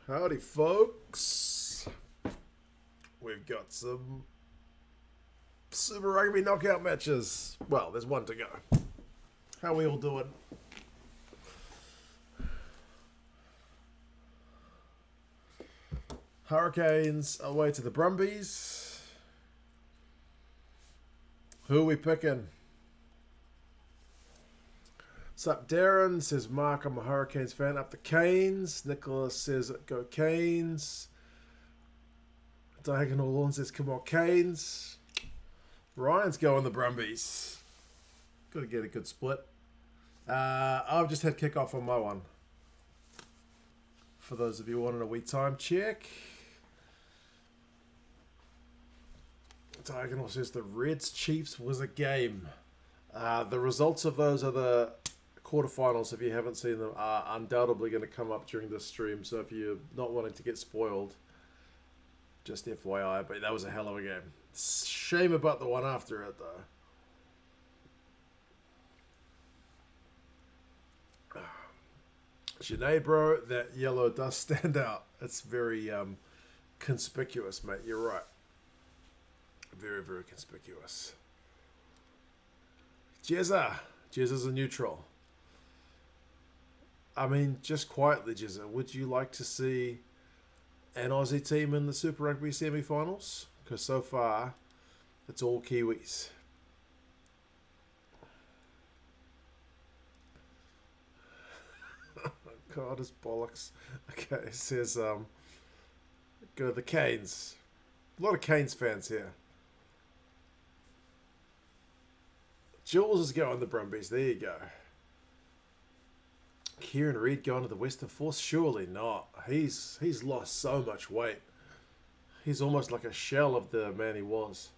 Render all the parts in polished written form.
Howdy, folks. We've got some Super Rugby knockout matches. Well, there's one to go. How are we all doing? Hurricanes away to the Brumbies. Who are we picking? What's up, Darren? Says Mark, I'm a Hurricanes fan. Up the Canes. Nicholas says go Canes. Diagonal Lawn says come on Canes. Ryan's going the Brumbies. Got to get a good split. I've just had kickoff on my one. For those of you wanting a wee time check. Diagonal says the Reds Chiefs was a game. The results of those are the quarterfinals. If you haven't seen them, are undoubtedly going to come up during this stream. So if you're not wanting to get spoiled, just FYI. But that was a hell of a game. Shame about the one after it, though. Sinead, bro, that yellow does stand out. It's very conspicuous, mate. You're right. Very, very conspicuous. Jezza's a neutral. I mean, just quietly, Jezza, would you like to see an Aussie team in the Super Rugby semi-finals? Because so far, it's all Kiwis. God, it's bollocks. Okay, it says, go the Canes. A lot of Canes fans here. Jules is going the Brumbies. There you go. Kieran Reid going to the Western Force? Surely not. He's lost so much weight. He's almost like a shell of the man he was.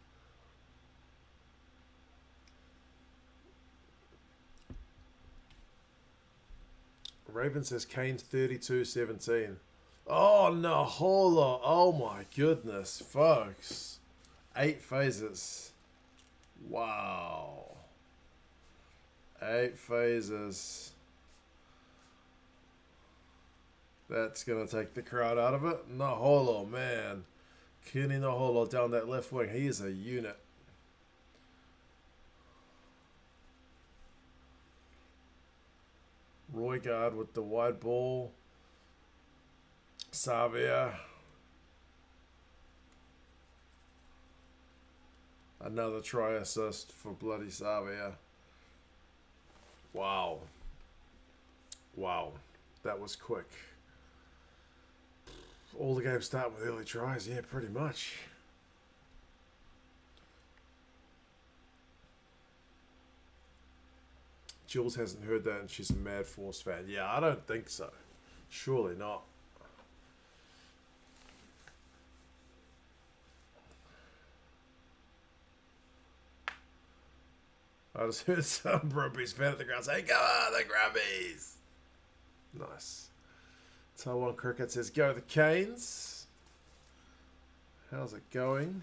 Raven says Canes 32-17. Oh, no, hold on. Oh, my goodness, folks. 8 phases. Wow. 8 phases. That's going to take the crowd out of it. Naholo, man. Kenny Naholo down that left wing. He is a unit. Roygaard with the wide ball. Savia. Another try assist for bloody Savia. Wow. Wow. That was quick. All the games start with early tries. Yeah, pretty much. Jules hasn't heard that and she's a Mad Force fan. Yeah, I don't think so. Surely not. I just heard some Brumbies fan at the ground say, "Go on, the Brumbies!" Nice. Taiwan Cricket says, "Go the Canes." How's it going?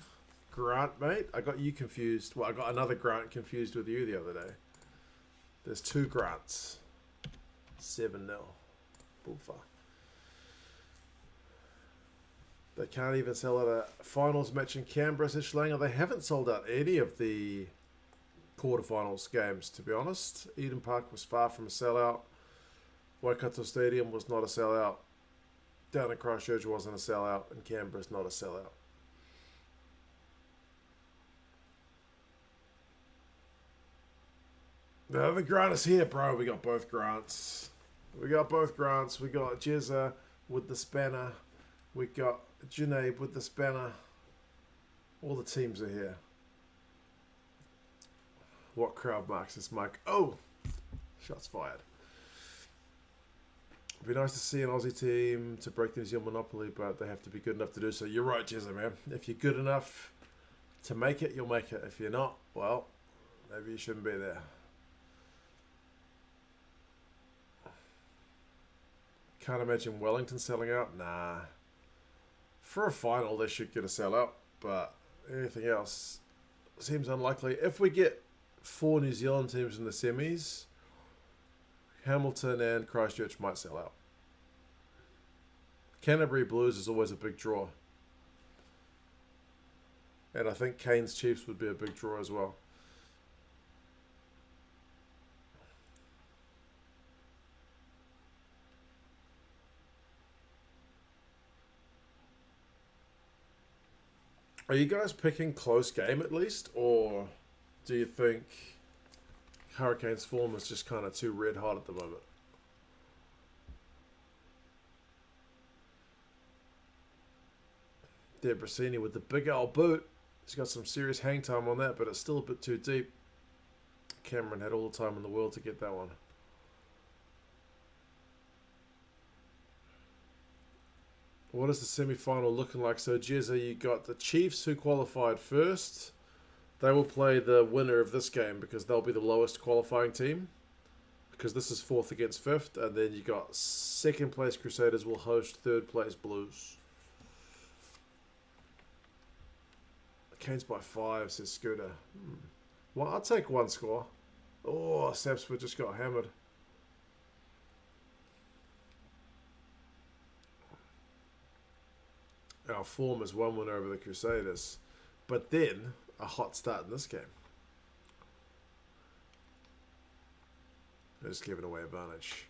Grant, mate. I got you confused. Well, I got another Grant confused with you the other day. There's 2 Grants. 7-0. Bullfa. They can't even sell out a finals match in Canberra, says Schlanger. They haven't sold out any of the quarterfinals games, to be honest. Eden Park was far from a sellout. Waikato Stadium was not a sellout. Down in Christchurch wasn't a sellout. And Canberra's not a sellout. The other Grant is here, bro. We got both Grants. We got Jezza with the spanner. We got Junaid with the spanner. All the teams are here. What crowd marks this, Mike? Oh! Shots fired. It'd be nice to see an Aussie team to break the New Zealand monopoly, but they have to be good enough to do so. You're right, Jezza, man. If you're good enough to make it, you'll make it. If you're not, well, maybe you shouldn't be there. Can't imagine Wellington selling out. Nah. For a final, they should get a sellout, but anything else seems unlikely. If we get 4 New Zealand teams in the semis, Hamilton and Christchurch might sell out. Canterbury Blues is always a big draw. And I think Canes Chiefs would be a big draw as well. Are you guys picking close game at least? Or do you think Hurricanes form is just kind of too red hot at the moment? Debrasini with the big old boot. He's got some serious hang time on that, but it's still a bit too deep. Cameron had all the time in the world to get that one. What is the semi-final looking like? So, Jezza, you got the Chiefs who qualified first. They will play the winner of this game because they'll be the lowest qualifying team. Because this is 4th against 5th. And then you got 2nd place Crusaders will host 3rd place Blues. Canes by 5, says Scooter. Well, I'll take one score. Oh, Sapsford just got hammered. Our form is 1-1 over the Crusaders. But then, a hot start in this game. They're just giving away advantage.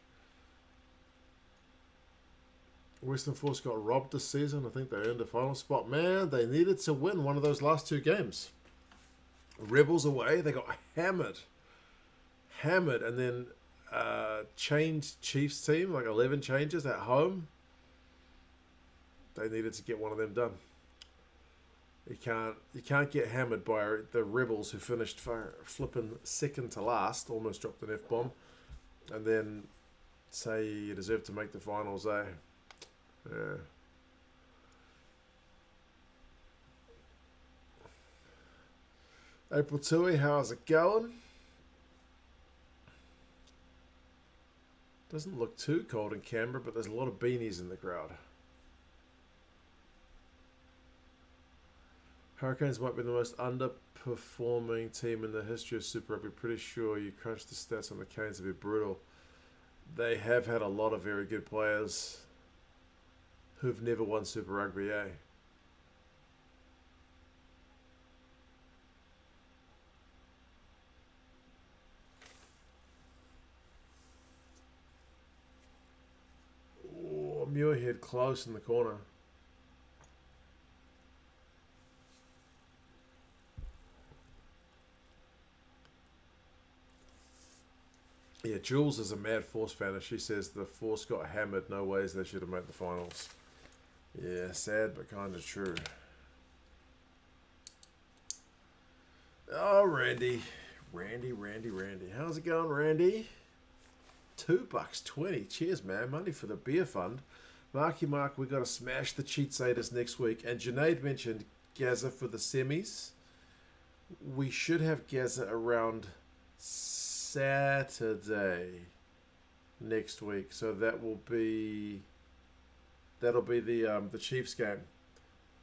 Western Force got robbed this season. I think they earned a final spot. Man, they needed to win one of those last 2 games. Rebels away, they got hammered. Hammered, and then changed Chiefs team, like 11 changes at home. They needed to get one of them done. You can't get hammered by the Rebels who finished flipping 2nd to last, almost dropped an F-bomb, and then say you deserve to make the finals, eh? Yeah. April Tui, how's it going? Doesn't look too cold in Canberra, but there's a lot of beanies in the crowd. Hurricanes might be the most underperforming team in the history of Super Rugby. Pretty sure you crunch the stats on the Canes to be brutal. They have had a lot of very good players who've never won Super Rugby, eh? Oh, Muirhead close in the corner. Yeah, Jules is a mad Force fan, and she says the Force got hammered. No ways they should have made the finals. Yeah, sad but kind of true. Oh, Randy. Randy. How's it going, Randy? $2.20. Cheers, man. Money for the beer fund. Marky Mark, we got to smash the cheat saters next week. And Junaid mentioned Gaza for the semis. We should have Gaza around Saturday next week. So that'll be the Chiefs game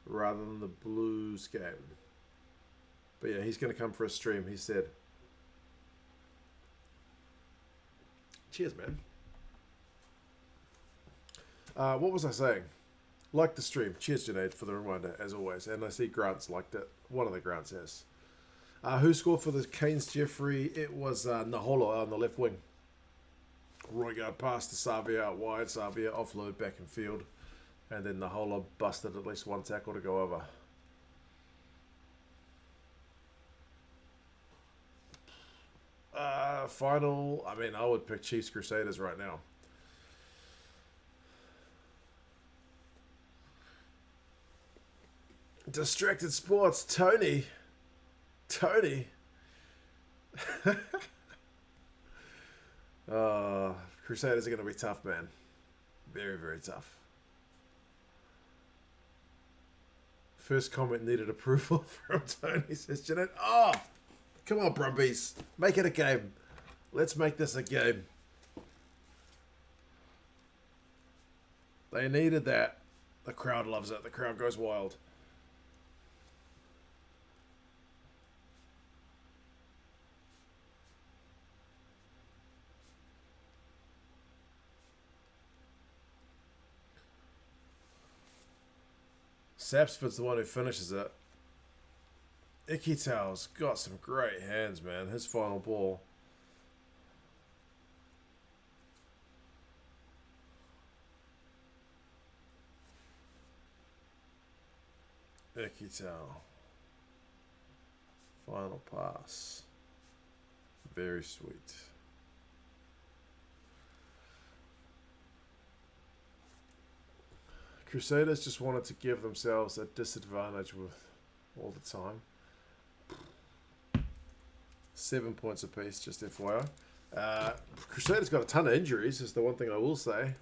rather than the Blues game. But yeah, he's going to come for a stream, he said. Cheers, man. What was I saying? Like the stream. Cheers, Junaid, for the reminder, as always. And I see Grant's liked it. One of the Grants has. Who scored for the Canes, Jeffrey? It was Nahola on the left wing. Roygaard passed to Savia out wide. Savia offload back in field. And then Nahola busted at least one tackle to go over. Final, I mean, I would pick Chiefs Crusaders right now. Distracted Sports, Tony. Crusaders are going to be tough, man. Very, very tough. First comment needed approval from Tony, says Jeanette. Oh, come on, Brumbies. Make it a game. Let's make this a game. They needed that. The crowd loves it. The crowd goes wild. Sapsford's the one who finishes it. Ikitau's got some great hands, man. His final ball. Ikitau. Final pass. Very sweet. Crusaders just wanted to give themselves a disadvantage with all the time. 7 points apiece, just FYI. Crusaders got a ton of injuries, is the one thing I will say.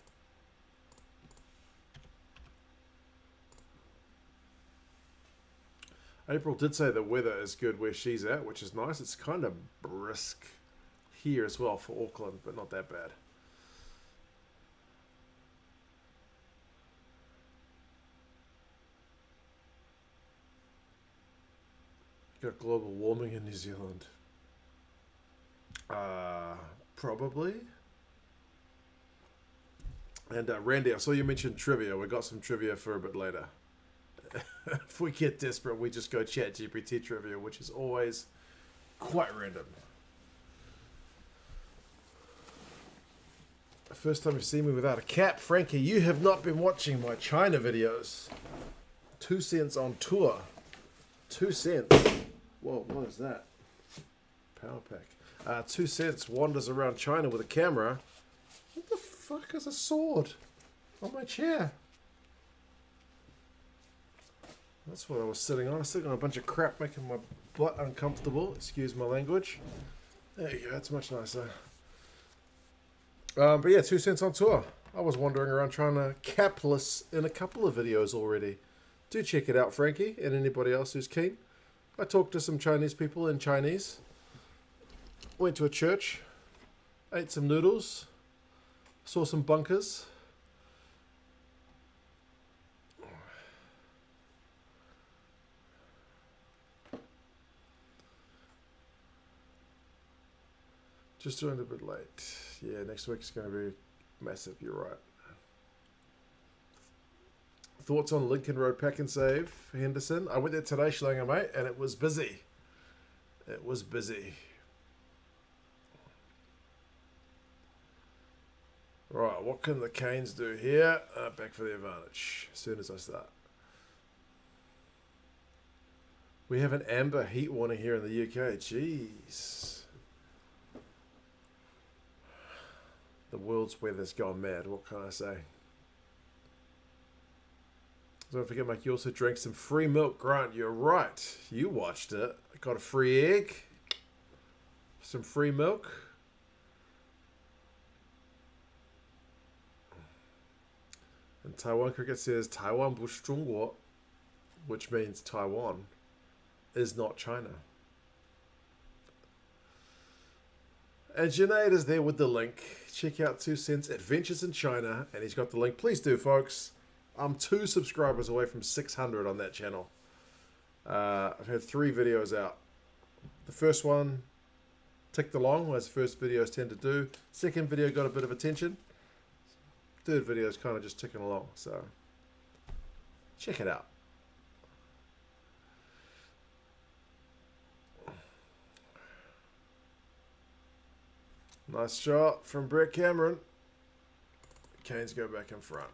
April did say the weather is good where she's at, which is nice. It's kind of brisk here as well for Auckland, but not that bad. Got global warming in New Zealand. Probably. And Randy, I saw you mention trivia. We got some trivia for a bit later. If we get desperate, we just go chat GPT trivia, which is always quite random. First time you've seen me without a cap. Frankie, you have not been watching my China videos. 2 cents on tour. 2 cents. Whoa, what is that? Power pack. 2 cents wanders around China with a camera. What the fuck is a sword on my chair? That's what I was sitting on. I was sitting on a bunch of crap making my butt uncomfortable. Excuse my language. There you go. That's much nicer. But yeah, 2 cents on tour. I was wandering around trying to capless in a couple of videos already. Do check it out, Frankie, and anybody else who's keen. I talked to some Chinese people in Chinese. Went to a church. Ate some noodles. Saw some bunkers. Just doing it a bit late. Yeah, next week's going to be massive. You're right. Thoughts on Lincoln Road Pack and Save, Henderson? I went there today, Schlanger, mate, and it was busy. It was busy. Right, what can the Canes do here? Back for the advantage as soon as I start. We have an amber heat warning here in the UK. Jeez. The world's weather's gone mad. What can I say? Don't forget, Mike, you also drank some free milk. Grant, you're right. You watched it. I got a free egg. Some free milk. And Taiwan Cricket says, Taiwan Bush Zhongguo, which means Taiwan, is not China. And Junaid is there with the link. Check out 2 cents Adventures in China, and he's got the link. Please do, folks. I'm 2 subscribers away from 600 on that channel. I've had 3 videos out. The first one ticked along, as first videos tend to do. Second video got a bit of attention. Third video is kind of just ticking along, so check it out. Nice shot from Brett Cameron. Canes go back in front.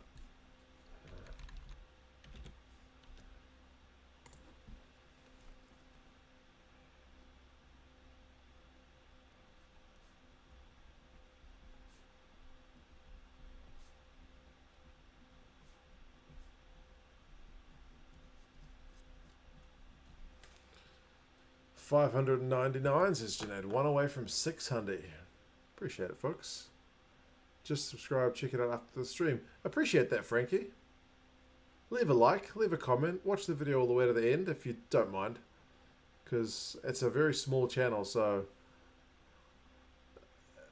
$599 says Jeanette. 1 away from 600. Appreciate it, folks. Just subscribe, check it out after the stream. Appreciate that, Frankie. Leave a like, leave a comment, watch the video all the way to the end if you don't mind. Because it's a very small channel, so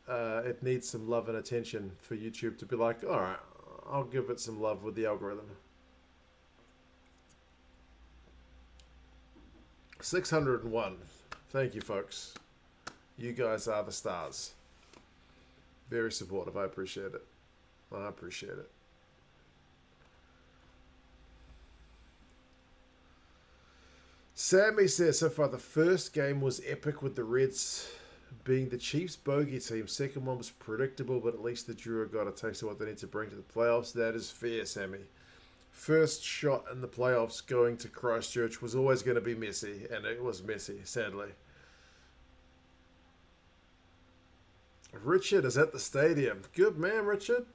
it needs some love and attention for YouTube to be like, alright, I'll give it some love with the algorithm. 601. Thank you, folks. You guys are the stars. Very supportive. I appreciate it. I appreciate it. Sammy says, so far the first game was epic with the Reds being the Chiefs' bogey team. Second one was predictable, but at least the Drua got a taste of what they need to bring to the playoffs. That is fair, Sammy. First shot in the playoffs going to Christchurch was always going to be messy, and it was messy, sadly. Richard is at the stadium. Good man, Richard.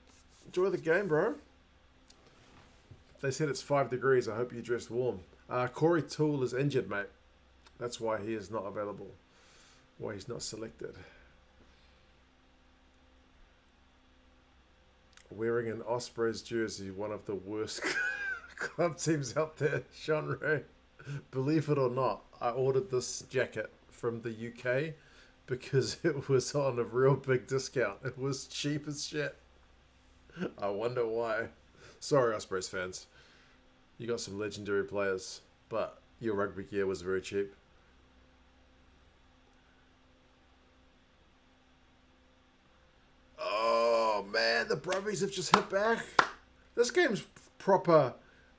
Enjoy the game, bro. They said it's 5 degrees. I hope you dressed warm. Corey Toole is injured, mate. That's why he is not available. Why he's not selected. Wearing an Ospreys jersey, one of the worst club teams out there, Sean Ray. Believe it or not, I ordered this jacket from the UK because it was on a real big discount. It was cheap as shit. I wonder why. Sorry, Ospreys fans. You got some legendary players, but your rugby gear was very cheap. Oh, man, the Brumbies have just hit back. This game's proper.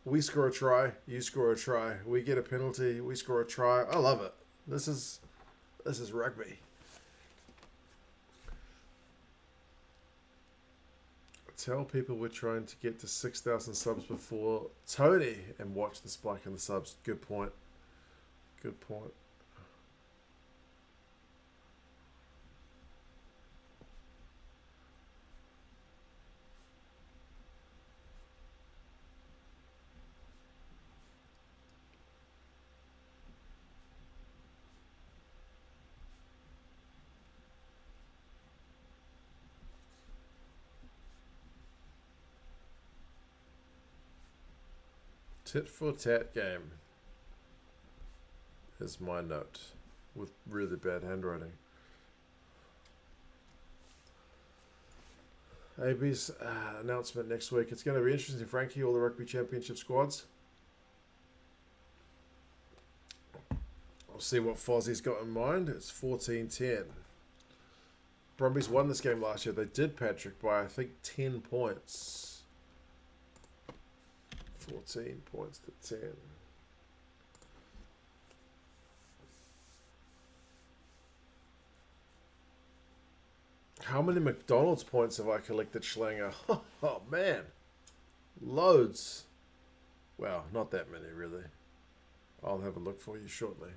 We score a try, you score a try. We get a penalty, we score a try. I love it. This is rugby. Tell people we're trying to get to 6,000 subs before Tony and watch the spike in the subs. Good point. Good point. Tit for tat game is my note with really bad handwriting. AB's announcement next week. It's going to be interesting, Frankie, all the rugby championship squads. I'll see what Fozzie's got in mind. It's 14-10. Brumbies won this game last year. They did, Patrick, by I think 10 points. 14 points to 10. How many McDonald's points have I collected, Schlanger? Oh, man. Loads. Well, not that many, really. I'll have a look for you shortly.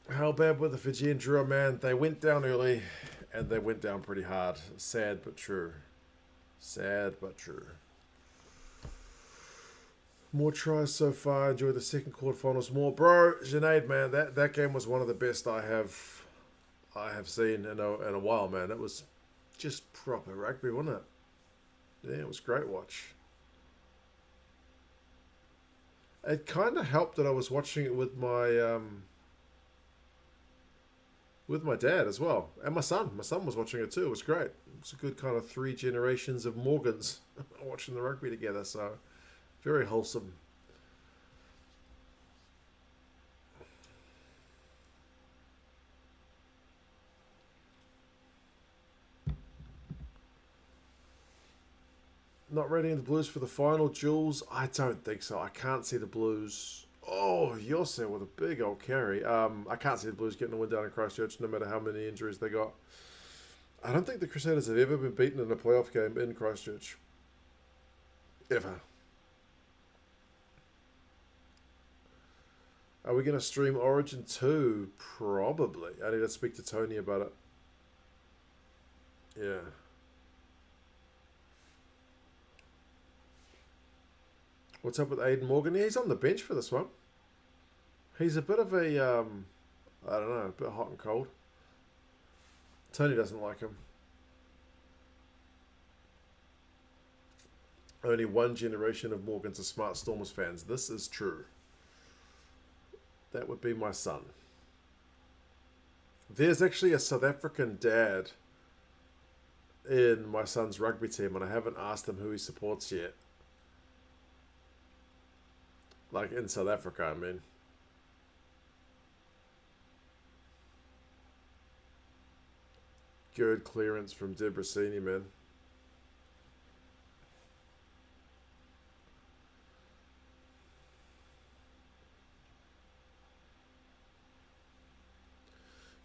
How bad were the Fijian Drua, man? They went down early, and they went down pretty hard. Sad but true. Sad but true. More tries so far. Enjoy the second quarterfinals more, bro. Sinead, man, that game was one of the best I have seen in a while, man. It was just proper rugby, wasn't it? Yeah, it was great watch. It kind of helped that I was watching it with my dad as well, and my son. My son was watching it too. It was great. It's a good kind of 3 generations of Morgans watching the rugby together. So very wholesome. Not ready in the Blues for the final, Jules? I don't think so. I can't see the Blues. Oh, Yossi with a big old carry. I can't see the Blues getting a win down in Christchurch no matter how many injuries they got. I don't think the Crusaders have ever been beaten in a playoff game in Christchurch. Ever. Are we going to stream Origin 2? Probably. I need to speak to Tony about it. Yeah. What's up with Aiden Morgan? Yeah, he's on the bench for this one. He's a bit of a, I don't know, a bit hot and cold. Tony doesn't like him. Only one generation of Morgans are smart Stormers fans. This is true. That would be my son. There's actually a South African dad in my son's rugby team, and I haven't asked him who he supports yet. Like in South Africa, I mean. Good clearance from Debrasini, man.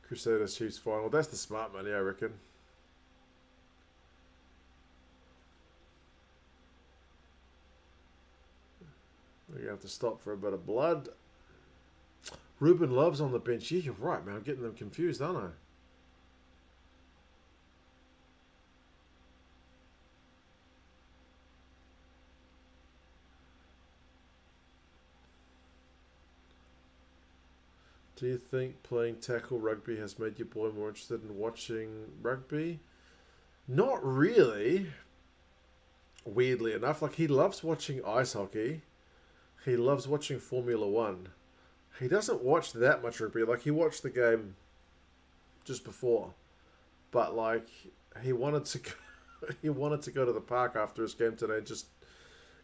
Crusaders Chiefs final. That's the smart money, I reckon. We're going to have to stop for a bit of blood. Ruben Love's on the bench. Yeah, you're right, man. I'm getting them confused, aren't I? Do you think playing tackle rugby has made your boy more interested in watching rugby? Not really. Weirdly enough, like he loves watching ice hockey. He loves watching Formula One. He doesn't watch that much rugby. Like he watched the game just before, but like he wanted to go, he wanted to go to the park after his game today. Just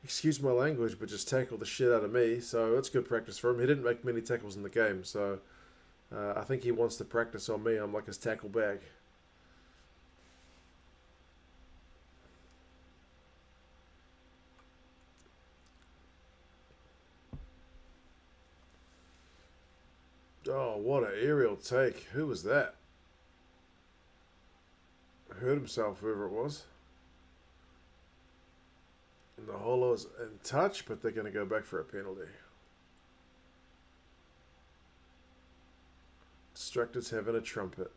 excuse my language, but just tackle the shit out of me. So it's good practice for him. He didn't make many tackles in the game, so I think he wants to practice on me. I'm like his tackle bag. Oh, what an aerial take. Who was that? Hurt himself, whoever it was. And the Holo's in touch, but they're going to go back for a penalty. Distracted's having a trumpet.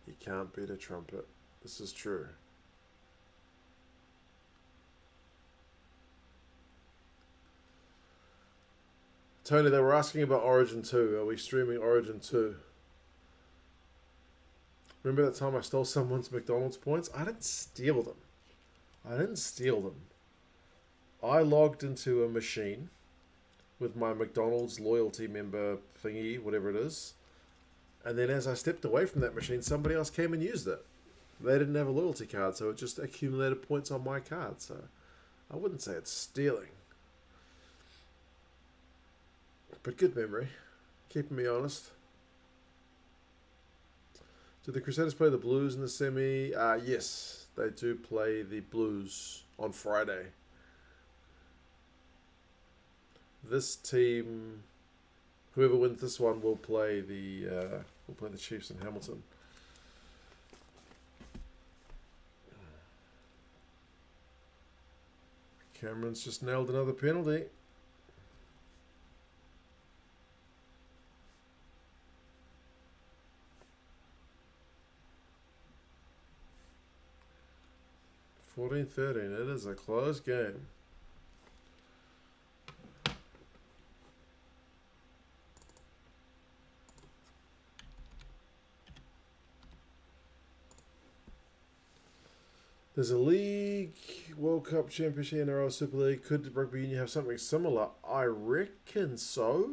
You can't beat a trumpet. This is true. Tony, they were asking about Origin 2. Are we streaming Origin 2? Remember that time I stole someone's McDonald's points? I didn't steal them. I logged into a machine with my McDonald's loyalty member thingy, whatever it is. And then as I stepped away from that machine, somebody else came and used it. They didn't have a loyalty card, so it just accumulated points on my card. So I wouldn't say it's stealing. But good memory. Keeping me honest. Do the Crusaders play the Blues in the semi? Yes, they do play the Blues on Friday. This team, whoever wins this one, will play the Chiefs in Hamilton. Cameron's just nailed another penalty. $14-13. It is a close game. There's a league, World Cup, Championship, NRL, Super League. Could Rugby Union have something similar? I reckon so.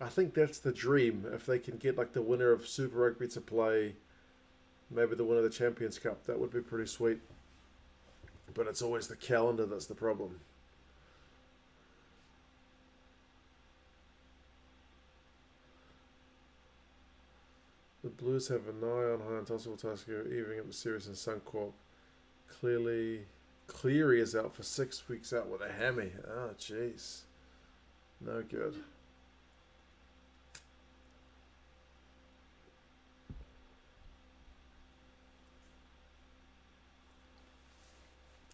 I think that's the dream. If they can get like the winner of Super Rugby to play, maybe the winner of the Champions Cup, that would be pretty sweet. But it's always the calendar that's the problem. The Blues have an eye on High and Tossable Tasker, evening up the series in Suncorp. Cleary is out for 6 weeks out with a hammy. Oh, jeez. No good.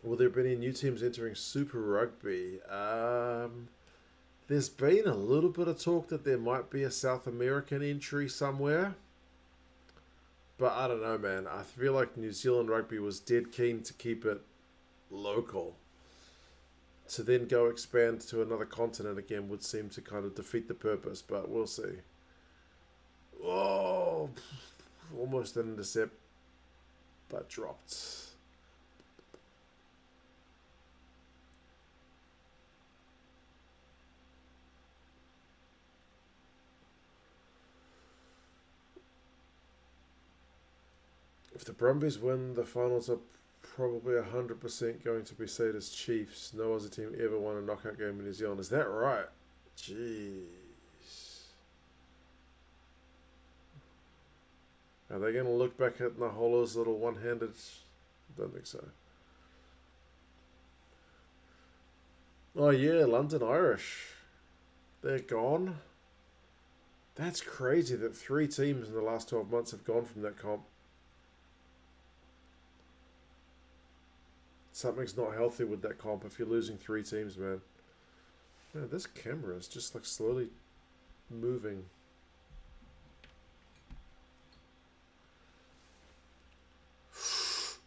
Will there be any new teams entering Super Rugby? There's been a little bit of talk that there might be a South American entry somewhere. But I don't know, man. I feel like New Zealand Rugby was dead keen to keep it local. To then go expand to another continent again would seem to kind of defeat the purpose, but we'll see. Oh, almost an intercept, but dropped. If the Brumbies win, the finals are probably 100% going to be Satyrs Chiefs. No Aussie team ever won a knockout game in New Zealand. Is that right? Jeez. Are they going to look back at Naholo's little one-handed? Don't think so. Oh yeah, London Irish. They're gone. That's crazy that 3 teams in the last 12 months have gone from that comp. Something's not healthy with that comp if you're losing 3 teams, man. Man, this camera is just like slowly moving.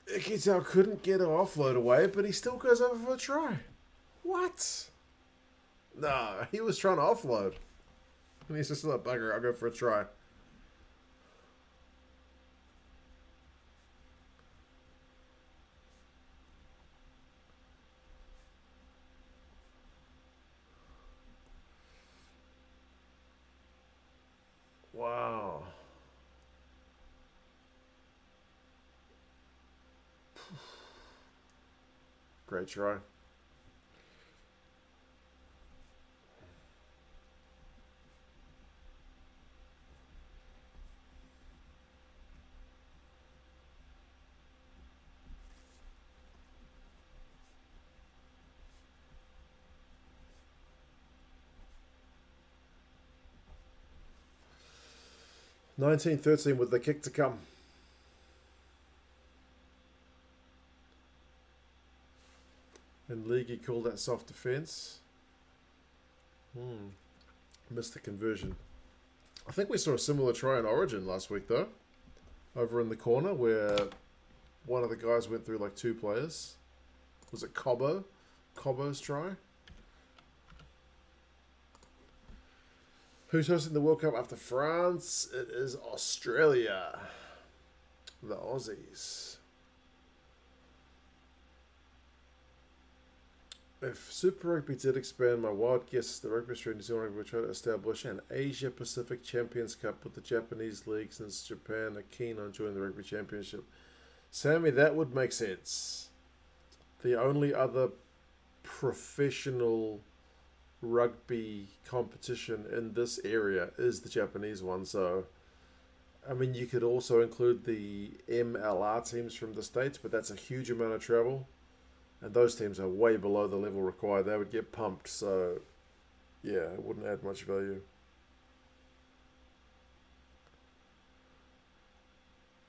Ikitau couldn't get an offload away, but he still goes over for a try. What? No, he was trying to offload. And he's just like, bugger, I'll go for a try. Wow. Great try. (19-13) with the kick to come. And League called that soft defense. Missed the conversion. I think we saw a similar try in Origin last week, though. Over in the corner where one of the guys went through like 2 players. Was it Cobbo? Cobbo's try? Who's hosting the World Cup after France? It is Australia. The Aussies. If Super Rugby did expand, my wild guess is the Rugby Australia New Zealand Rugby will try to establish an Asia Pacific Champions Cup with the Japanese league, since Japan are keen on joining the Rugby Championship. Sammy, that would make sense. The only other professional rugby competition in this area is the Japanese one, so I mean you could also include the MLR teams from the States, but that's a huge amount of travel and those teams are way below the level required. They would get pumped, so yeah, it wouldn't add much value.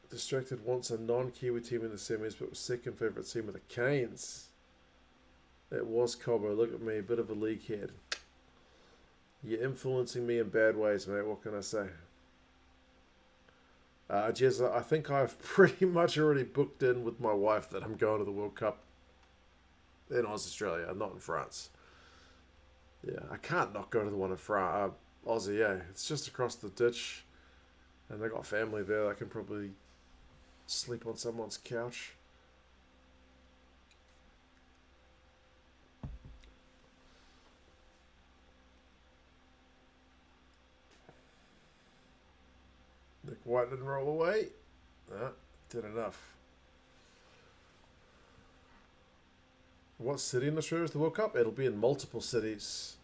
Distracted wants a non-Kiwi team in the semis, but was second favourite team with the Canes. It was Cobbo. Look at me, a bit of a league head. You're influencing me in bad ways, mate. What can I say? Jez, I think I've pretty much already booked in with my wife that I'm going to the World Cup in Australia, not in France. Yeah, I can't not go to the one in France. Aussie, yeah. It's just across the ditch. And they got family there. I can probably sleep on someone's couch. Nick White didn't roll away. No, did enough. What city in Australia is the World Cup? It'll be in multiple cities.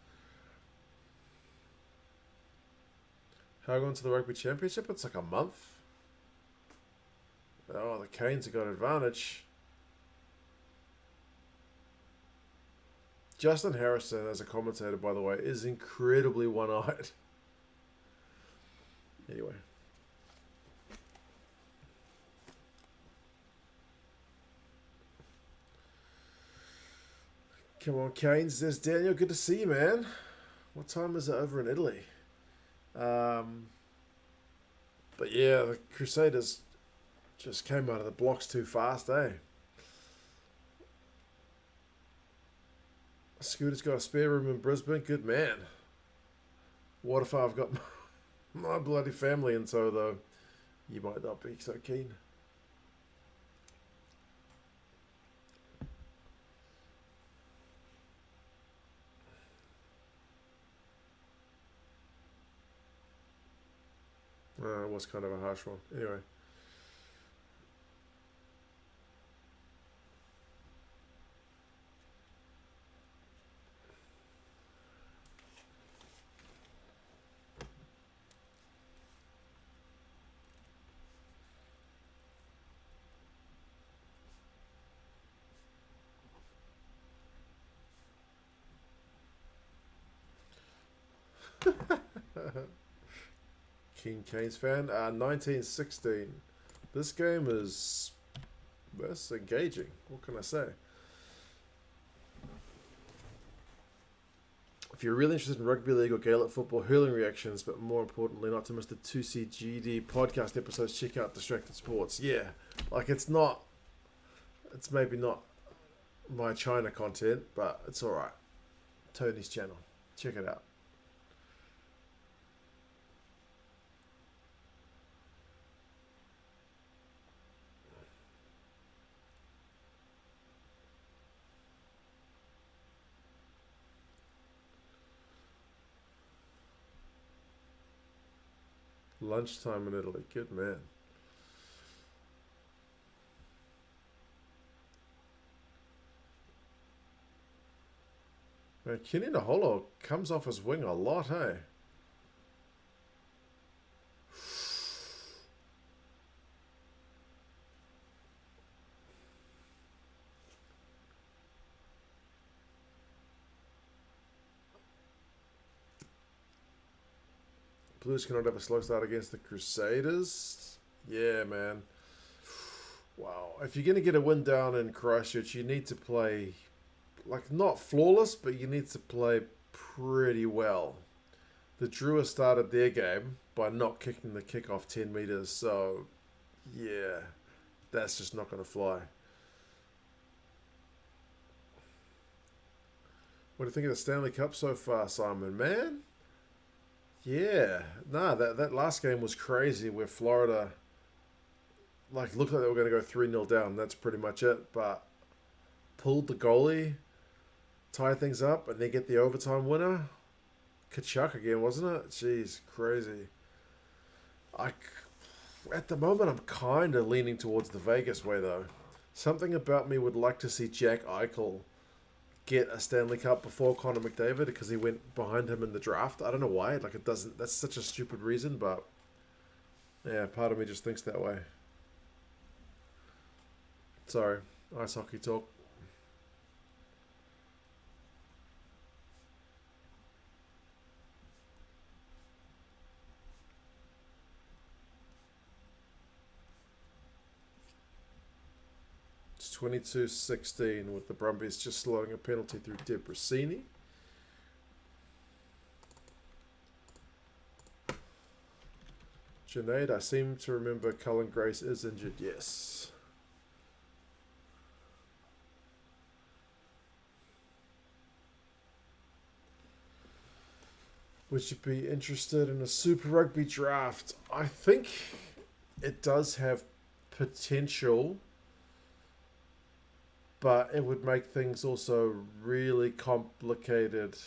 How going to the Rugby Championship? It's like a month. Oh, the Canes have got advantage. Justin Harrison, as a commentator, by the way, is incredibly one-eyed. Anyway. Come on, Canes. There's Daniel. Good to see you, man. What time is it over in Italy? But yeah, the Crusaders just came out of the blocks too fast, eh? Scooter's got a spare room in Brisbane. Good man. What if I've got my bloody family in tow, though? You might not be so keen. It was kind of a harsh one. Anyway. keen Canes fan. 1916. This game is that's engaging. What can I say? If you're really interested in rugby league or Gaelic football hurling reactions, but more importantly, not to miss the 2CGD podcast episodes, check out Distracted Sports. Yeah, like it's maybe not my China content, but it's alright. Tony's channel. Check it out. Lunchtime in Italy. Good man. Man, Kenny Naholo comes off his wing a lot, hey? Blues cannot have a slow start against the Crusaders. Yeah, man. Wow. If you're going to get a win down in Christchurch, you need to play, like, not flawless, but you need to play pretty well. The Drua started their game by not kicking the kickoff 10 metres, so, yeah, that's just not going to fly. What do you think of the Stanley Cup so far, Simon? Man? Yeah. Nah, that last game was crazy where Florida looked like they were going to go 3-0 down. That's pretty much it. But pulled the goalie, tie things up, and they get the overtime winner. Kachuk again, wasn't it? Jeez, crazy. At the moment, I'm kind of leaning towards the Vegas way, though. Something about me would like to see Jack Eichel get a Stanley Cup before Connor McDavid because he went behind him in the draft. I don't know why. Like, it doesn't. That's such a stupid reason, but yeah, part of me just thinks that way. Sorry, ice hockey talk. It's 22-16 with the Brumbies just slowing a penalty through Debrasini. Junaid, I seem to remember Cullen Grace is injured. Yes. Would you be interested in a Super Rugby draft? I think it does have potential, but it would make things also really complicated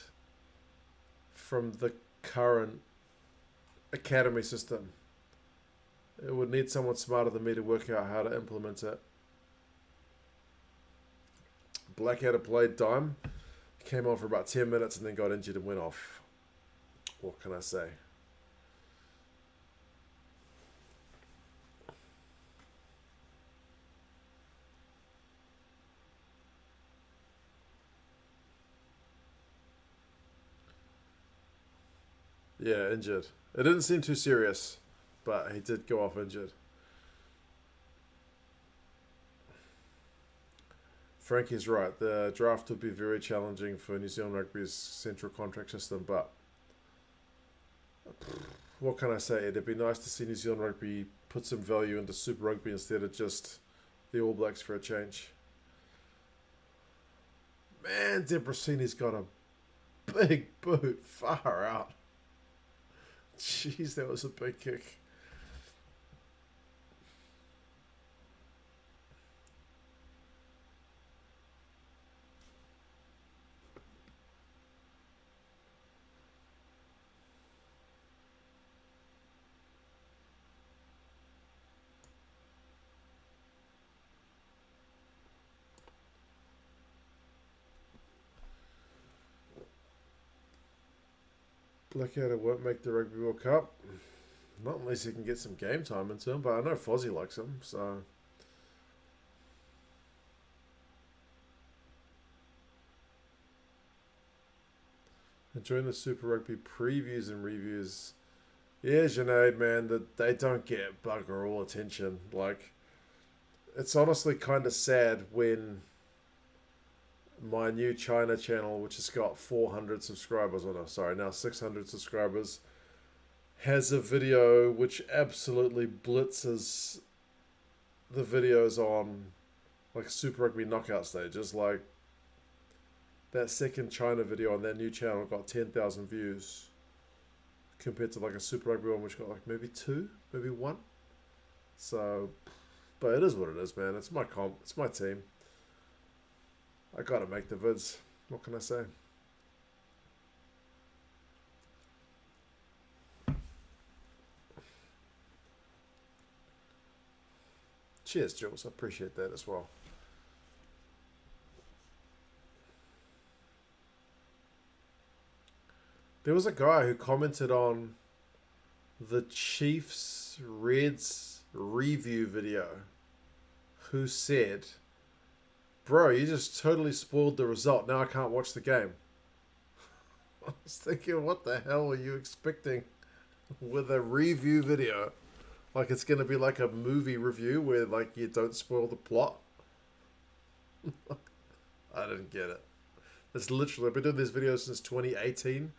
from the current academy system. It would need someone smarter than me to work out how to implement it. Blackadder played dime, came on for about 10 minutes and then got injured and went off. What can I say? Yeah, injured. It didn't seem too serious, but he did go off injured. Frankie's right. The draft would be very challenging for New Zealand Rugby's central contract system, but what can I say? It'd be nice to see New Zealand Rugby put some value into Super Rugby instead of just the All Blacks for a change. Man, Debrasini's got a big boot. Far out. Jeez, that was a big kick. Blackadder won't make the Rugby World Cup. Not unless he can get some game time into him, but I know Fozzie likes him, so. Enjoying the Super Rugby previews and reviews. Yeah, Junaid, man, that they don't get bugger all attention. Like, it's honestly kind of sad when my new China channel, which has got 400 subscribers, or no, sorry, now 600 subscribers, has a video which absolutely blitzes the videos on like Super Rugby knockout stages. Like, that second China video on that new channel got 10,000 views compared to like a Super Rugby one which got like maybe two, maybe one. So, but it is what it is, man. It's my comp, it's my team. I gotta make the vids. What can I say? Cheers, Jules. I appreciate that as well. There was a guy who commented on the Chiefs Reds review video who said, "Bro, you just totally spoiled the result. Now I can't watch the game." I was thinking, what the hell were you expecting with a review video? Like, it's going to be like a movie review where, like, you don't spoil the plot? I didn't get it. It's literally, I've been doing this video since 2018.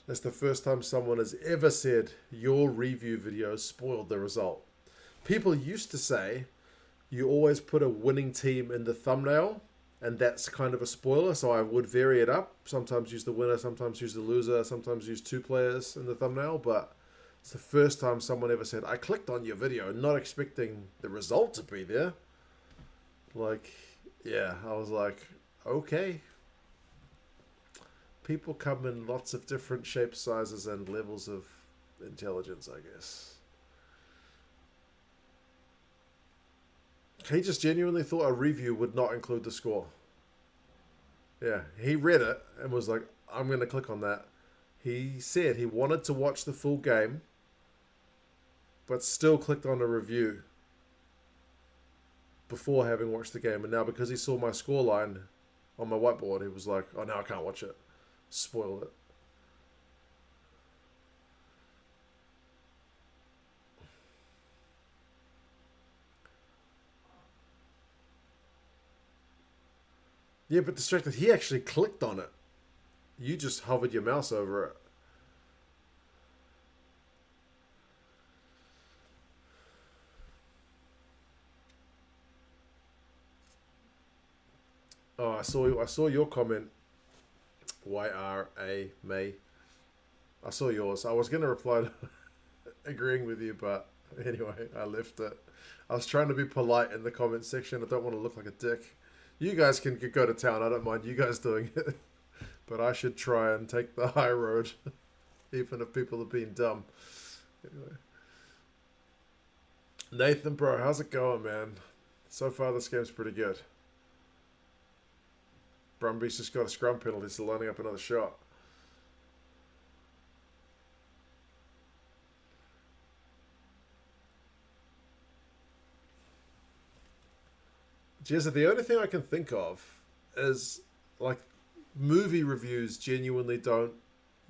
That's the first time someone has ever said your review video spoiled the result. People used to say you always put a winning team in the thumbnail, and that's kind of a spoiler, so I would vary it up. Sometimes use the winner, sometimes use the loser, sometimes use two players in the thumbnail, but it's the first time someone ever said, I clicked on your video not expecting the result to be there. Like, yeah, I was like, okay. People come in lots of different shapes, sizes, and levels of intelligence, I guess. He just genuinely thought a review would not include the score. Yeah, he read it and was like, I'm going to click on that. He said he wanted to watch the full game, but still clicked on a review before having watched the game. And now because he saw my scoreline on my whiteboard, he was like, oh, now I can't watch it. Spoiled it. Yeah, but distracted, he actually clicked on it. You just hovered your mouse over it. Oh, I saw your comment. YRA May. I saw yours. I was gonna reply to agreeing with you, but anyway, I left it. I was trying to be polite in the comment section. I don't want to look like a dick. You guys can go to town. I don't mind you guys doing it. But I should try and take the high road, even if people are being dumb. Anyway. Nathan, bro, how's it going, man? So far, this game's pretty good. Brumbies just got a scrum penalty, so lining up another shot. Jezza, the only thing I can think of is, like, movie reviews genuinely don't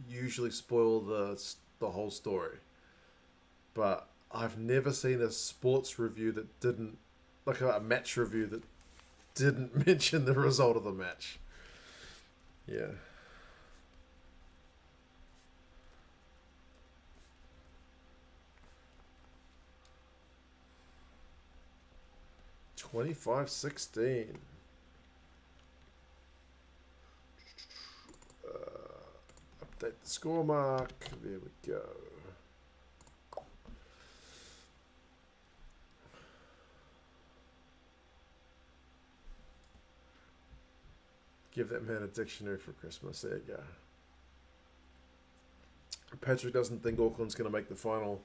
usually spoil the whole story. But I've never seen a sports review that didn't, like a match review that didn't mention the result of the match. Yeah. $25.16. Update the score mark. There we go. Give that man a dictionary for Christmas. There you go. Patrick doesn't think Auckland's going to make the final.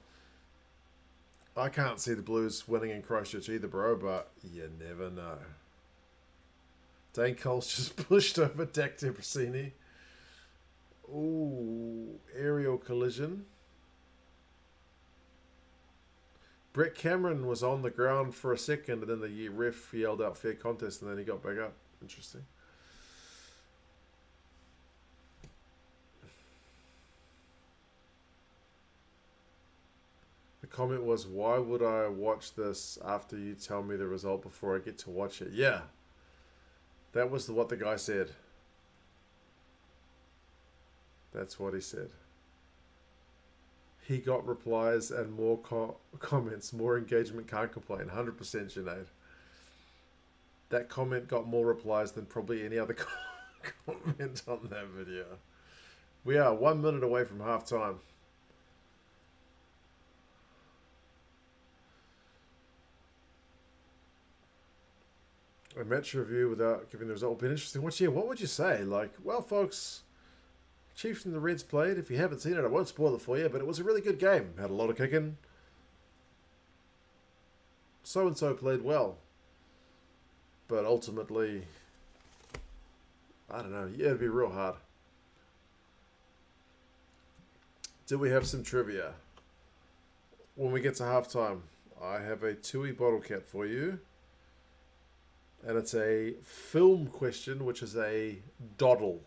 I can't see the Blues winning in Christchurch either, bro, but you never know. Dane Cole's just pushed over Dak Debrasini. Ooh, aerial collision. Brett Cameron was on the ground for a second, and then the ref yelled out fair contest, and then he got back up. Interesting. comment was, why would I watch this after you tell me the result before I get to watch it? Yeah. That was what the guy said. That's what he said. He got replies and more comments, more engagement, can't complain. 100% Sinead. That comment got more replies than probably any other comment on that video. We are 1 minute away from half time. A match review without giving the result would be interesting. What would you say? Like, well, folks, Chiefs and the Reds played. If you haven't seen it, I won't spoil it for you, but it was a really good game. Had a lot of kicking. So-and-so played well. But ultimately, I don't know. Yeah, it'd be real hard. Do we have some trivia? When we get to halftime, I have a Tui bottle cap for you. And it's a film question, which is a doddle.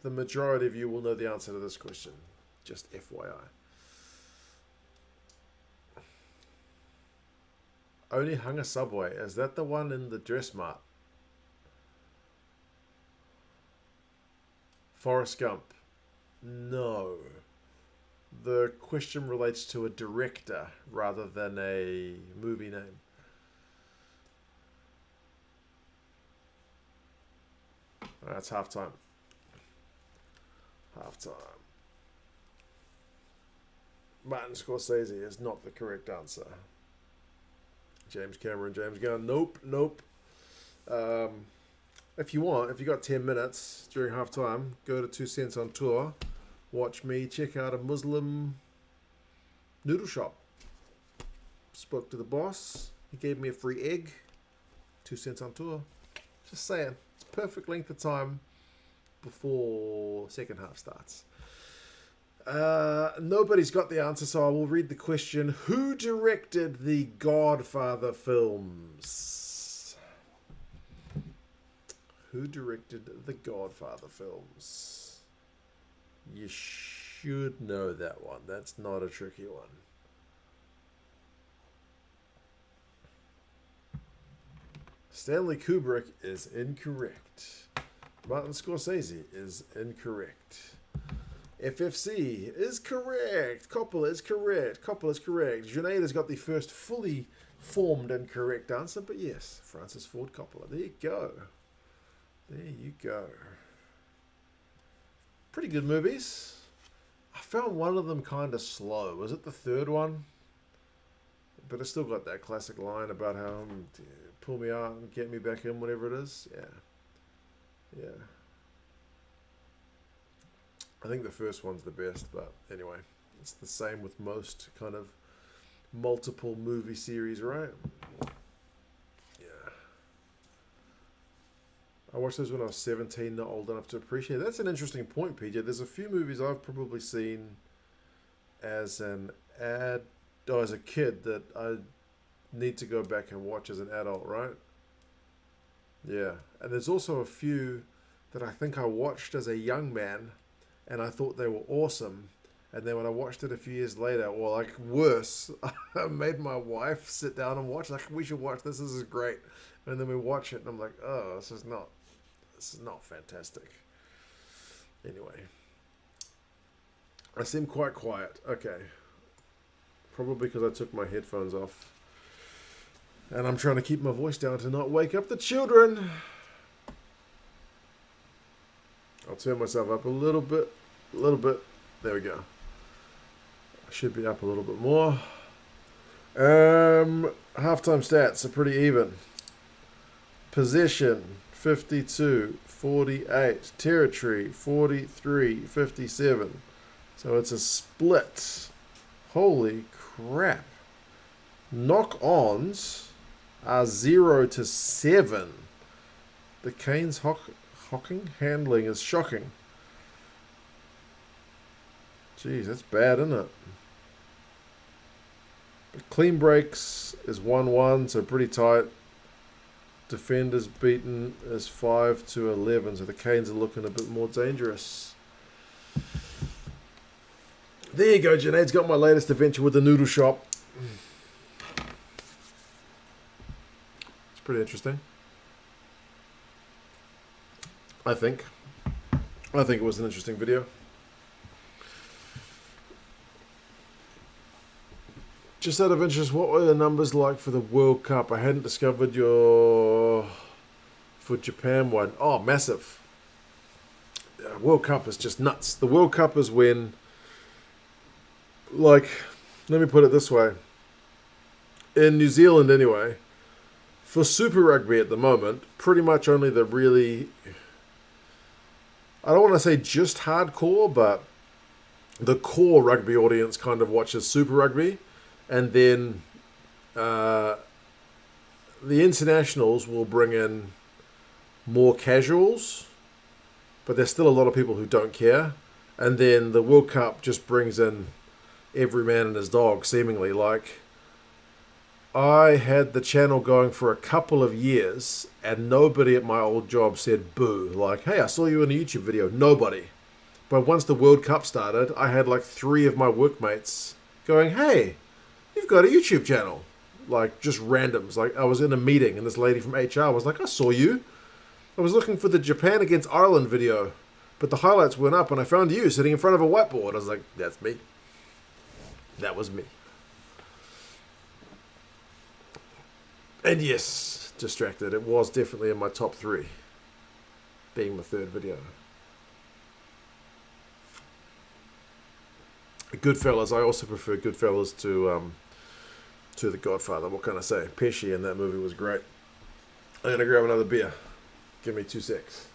The majority of you will know the answer to this question. Just FYI. Only hung a Subway. Is that the one in the dress mart? Forrest Gump. No. The question relates to a director rather than a movie name. That's halftime. Halftime. Martin Scorsese is not the correct answer. James Cameron, James Gunn. Nope. If you want, if you got 10 minutes during halftime, go to 2 Cents on Tour. Watch me check out a Muslim noodle shop. Spoke to the boss. He gave me a free egg. 2 Cents on Tour. Just saying. It's perfect length of time before second half starts. Nobody's got the answer, so I will read the question. Who directed the Godfather films? Who directed the Godfather films? You should know that one. That's not a tricky one. Stanley Kubrick is incorrect. Martin Scorsese is incorrect. FFC is correct. Coppola is correct. Coppola is correct. Junaid has got the first fully formed and correct answer, but yes, Francis Ford Coppola. There you go. There you go. Pretty good movies. I found one of them kind of slow. Was it the third one? But I still got that classic line about how pull me out and get me back in, whatever it is. Yeah. I think the first one's the best, but anyway, it's the same with most kind of multiple movie series, right? Yeah. I watched those when I was 17, not old enough to appreciate it. That's an interesting point, PJ. There's a few movies I've probably seen as as a kid that I need to go back and watch as an adult, right? Yeah. And there's also a few that I think I watched as a young man and I thought they were awesome. And then when I watched it a few years later, or like worse, I made my wife sit down and watch. Like, we should watch this. This is great. And then we watch it, and I'm like, oh, this is not fantastic. Anyway, I seem quite quiet. Okay, probably because I took my headphones off, and I'm trying to keep my voice down to not wake up the children. I'll turn myself up a little bit. There we go. I should be up a little bit more. Halftime stats are pretty even. Possession, 52-48. Territory, 43-57. So it's a split. Holy crap. Knock-ons are 0-7. The Canes hocking handling is shocking. Jeez, that's bad, isn't it? But clean breaks is 1-1, so pretty tight. Defenders beaten is 5-11, so the Canes are looking a bit more dangerous. There you go, Junaid's got my latest adventure with the noodle shop. It's pretty interesting. I think it was an interesting video. Just out of interest, what were the numbers like for the World Cup? I hadn't discovered your for Japan one. Oh, massive. World Cup is just nuts. The World Cup is when, like, let me put it this way. In New Zealand anyway, for Super Rugby at the moment, pretty much only the really, I don't want to say just hardcore, but the core rugby audience kind of watches Super Rugby. And then the internationals will bring in more casuals, but there's still a lot of people who don't care. And then the World Cup just brings in every man and his dog, seemingly. Like, I had the channel going for a couple of years, and nobody at my old job said boo. Like, hey, I saw you in a YouTube video. Nobody. But once the World Cup started, I had like 3 of my workmates going, hey, you've got a YouTube channel. Like, just randoms. Like, I was in a meeting and this lady from HR was like, I saw you. I was looking for the Japan against Ireland video, but the highlights weren't up and I found you sitting in front of a whiteboard. I was like, that's me. That was me. And yes, distracted. It was definitely in my top 3, being my 3rd video. Goodfellas. I also prefer Goodfellas to The Godfather. What can I say? Pesci in that movie was great. I'm gonna grab another beer. Give me 2 secs.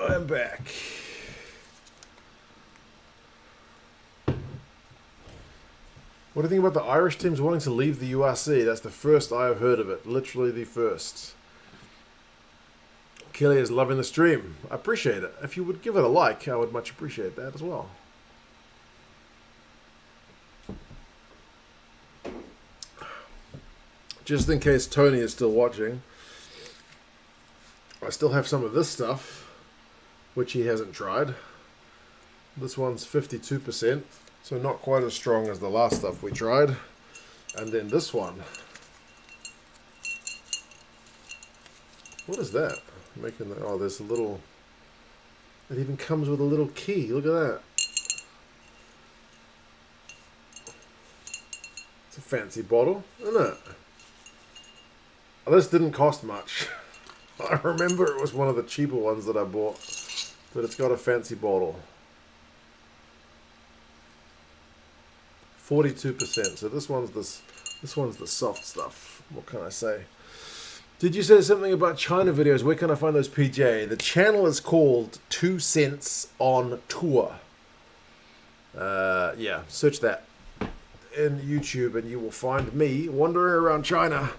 I'm back. What do you think about the Irish teams wanting to leave the URC? That's the first I have heard of it. Literally the first. Kelly is loving the stream. I appreciate it. If you would give it a like, I would much appreciate that as well. Just in case Tony is still watching, I still have some of this stuff, which he hasn't tried. This one's 52%, so not quite as strong as the last stuff we tried. And then this one. What is that? Making the, oh, there's a little, it even comes with a little key. Look at that. It's a fancy bottle, isn't it? Oh, this didn't cost much. I remember it was one of the cheaper ones that I bought, but it's got a fancy bottle. 42%. So this one's the soft stuff. What can I say? Did you say something about China videos? Where can I find those, PJ? The channel is called 2 Cents on Tour. Yeah, search that in YouTube and you will find me wandering around China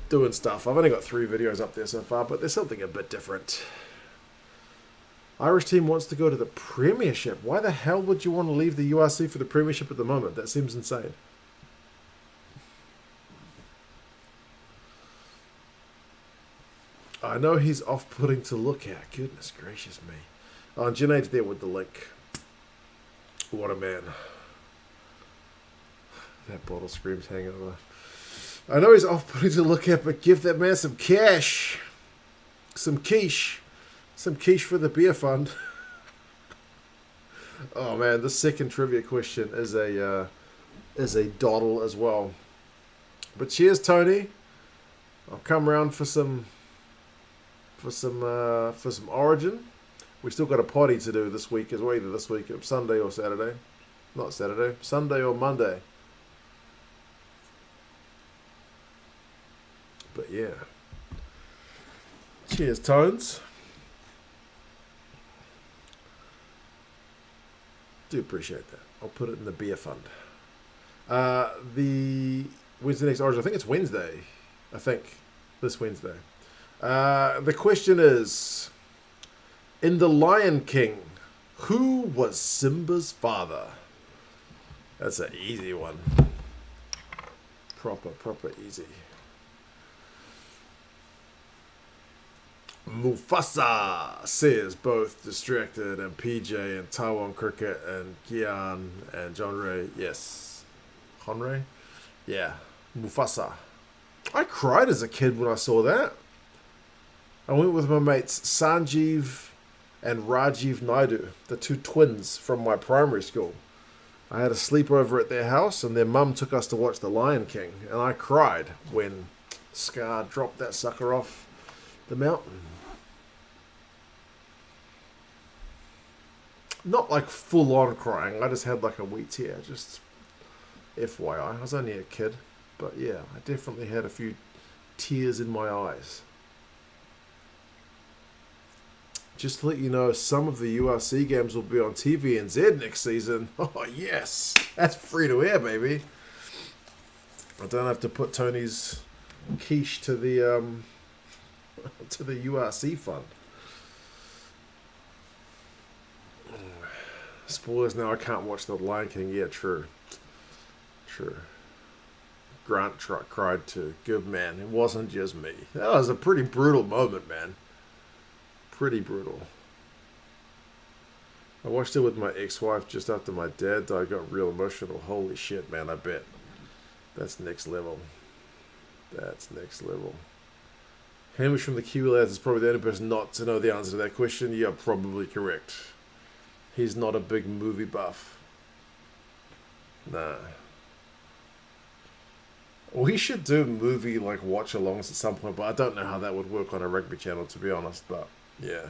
doing stuff. I've only got 3 videos up there so far, but there's something a bit different. Irish team wants to go to the Premiership. Why the hell would you want to leave the URC for the Premiership at the moment? That seems insane. I know he's off-putting to look at. Goodness gracious me. Oh, and Junaid's there with the link. What a man. That bottle screams hangover. I know he's off-putting to look at, but give that man some cash. Some quiche. Some quiche for the beer fund. Oh man, the second trivia question is a doddle as well. But cheers, Tony. I'll come around for some Origin. We still got a potty to do this week as well, either this week or Sunday or Saturday. Not Saturday, Sunday or Monday. But yeah. Cheers, Tones. Do appreciate that. I'll put it in the beer fund. When's the next Origin? I think it's Wednesday. I think this Wednesday. The question is, in The Lion King, who was Simba's father? That's an easy one. Proper easy. Mufasa, says both Distracted and PJ and Taiwan Cricket and Gian and John Ray. Yes. Honray? Yeah. Mufasa. I cried as a kid when I saw that. I went with my mates Sanjeev and Rajiv Naidu, the two twins from my primary school. I had a sleepover at their house and their mum took us to watch The Lion King. And I cried when Scar dropped that sucker off the mountain. Not like full on crying. I just had like a wee tear. Just FYI. I was only a kid. But yeah, I definitely had a few tears in my eyes. Just to let you know, some of the URC games will be on TVNZ next season. Oh, yes. That's free to air, baby. I don't have to put Tony's quiche to the URC fund. Spoilers now, I can't watch The Lion King yet. True. Grant cried too. Good man. It wasn't just me. That was a pretty brutal moment, man. Pretty brutal. I watched it with my ex-wife just after my dad died. I got real emotional. Holy shit, man, I bet. That's next level. That's next level. Hamish from the Kiwi Lads is probably the only person not to know the answer to that question. You're probably correct. He's not a big movie buff. Nah. We should do movie like watch-alongs at some point, but I don't know how that would work on a rugby channel, to be honest. But yeah,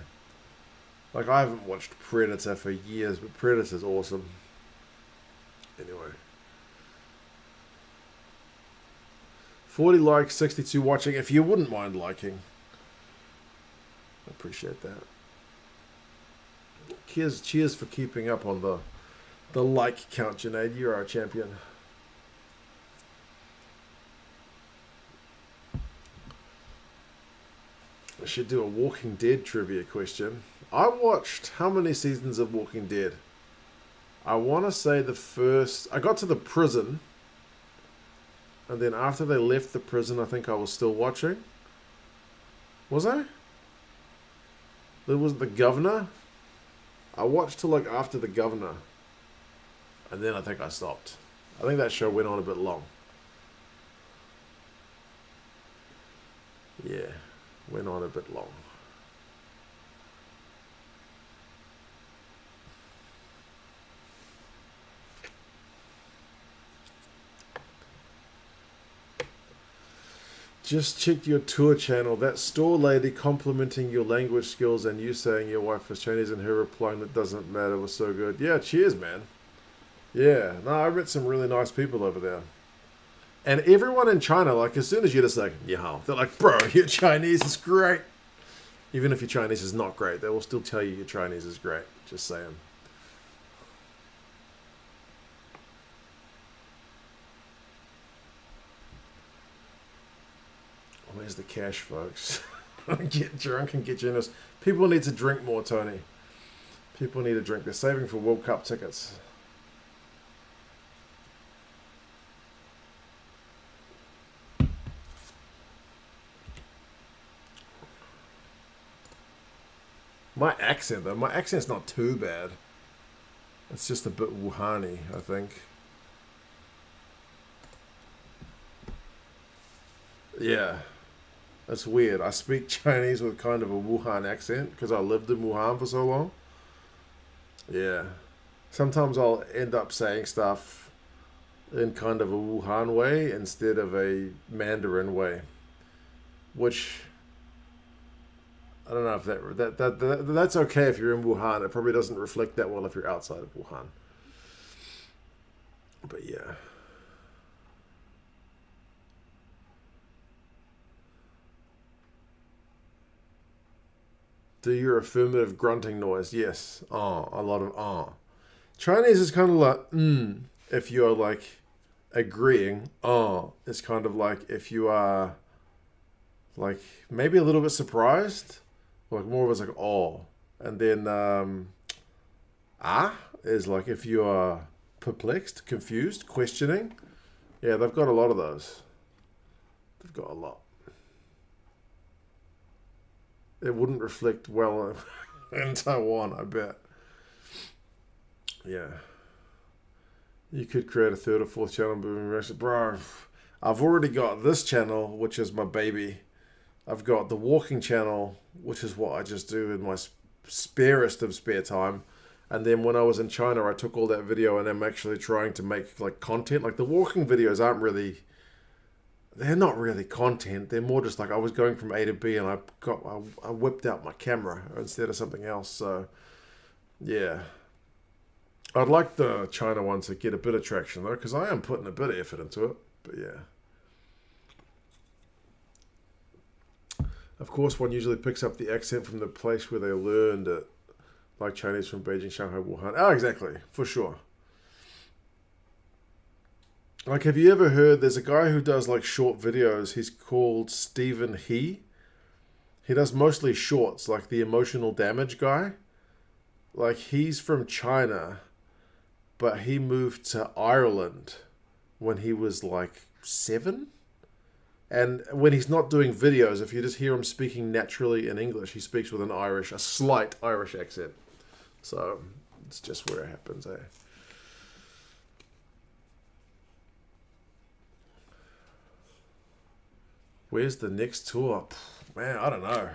like I haven't watched Predator for years, but Predator's awesome. Anyway, 40 likes, 62 watching. If you wouldn't mind liking, I appreciate that. Cheers for keeping up on the like count, Junaid. You're our champion. I should do a Walking Dead trivia question. I watched how many seasons of Walking Dead? I want to say the first... I got to the prison. And then after they left the prison, I think I was still watching. Was I? There was the governor. I watched till like after the governor. And then I think I stopped. I think that show went on a bit long. Yeah. Went on a bit long. Just checked your tour channel. That store lady complimenting your language skills and you saying your wife was Chinese and her replying that doesn't matter was so good. Yeah, cheers, man. Yeah, no, I met some really nice people over there. And everyone in China, like, as soon as you're just like, yeah, they're like, bro, your Chinese is great. Even if your Chinese is not great, they will still tell you your Chinese is great. Just saying. Where's the cash, folks? Get drunk and get generous. People need to drink more, Tony. People need to drink. They're saving for World Cup tickets. My accent, though. My accent's not too bad. It's just a bit Wuhan-y, I think. Yeah. That's weird. I speak Chinese with kind of a Wuhan accent because I lived in Wuhan for so long. Yeah. Sometimes I'll end up saying stuff in kind of a Wuhan way instead of a Mandarin way. Which, I don't know if that's okay if you're in Wuhan. It probably doesn't reflect that well if you're outside of Wuhan. But yeah. Do your affirmative grunting noise. Yes. A lot of Chinese is kind of like, if you're like agreeing. Oh, it's kind of like if you are like maybe a little bit surprised, like more of it's like oh, and then is like if you are perplexed, confused, questioning. Yeah, they've got a lot of those. They've got a lot. It wouldn't reflect well in Taiwan, I bet. Yeah. You could create a third or fourth channel, bro. I've already got this channel, which is my baby. I've got the walking channel, which is what I just do in my sparest of spare time. And then when I was in China, I took all that video and I'm actually trying to make like content. Like the walking videos aren't really, they're not really content. They're more just like I was going from A to B and I whipped out my camera instead of something else. So yeah, I'd like the China one to get a bit of traction though, because I am putting a bit of effort into it. But yeah. Of course, one usually picks up the accent from the place where they learned it, like Chinese from Beijing, Shanghai, Wuhan. Oh, exactly, for sure. Like, have you ever heard? There's a guy who does like short videos. He's called Stephen He. He does mostly shorts, like the emotional damage guy. Like he's from China, but he moved to Ireland when he was like 7. And when he's not doing videos, if you just hear him speaking naturally in English, he speaks with a slight Irish accent. So it's just where it happens, eh? Where's the next tour? Man, I don't know.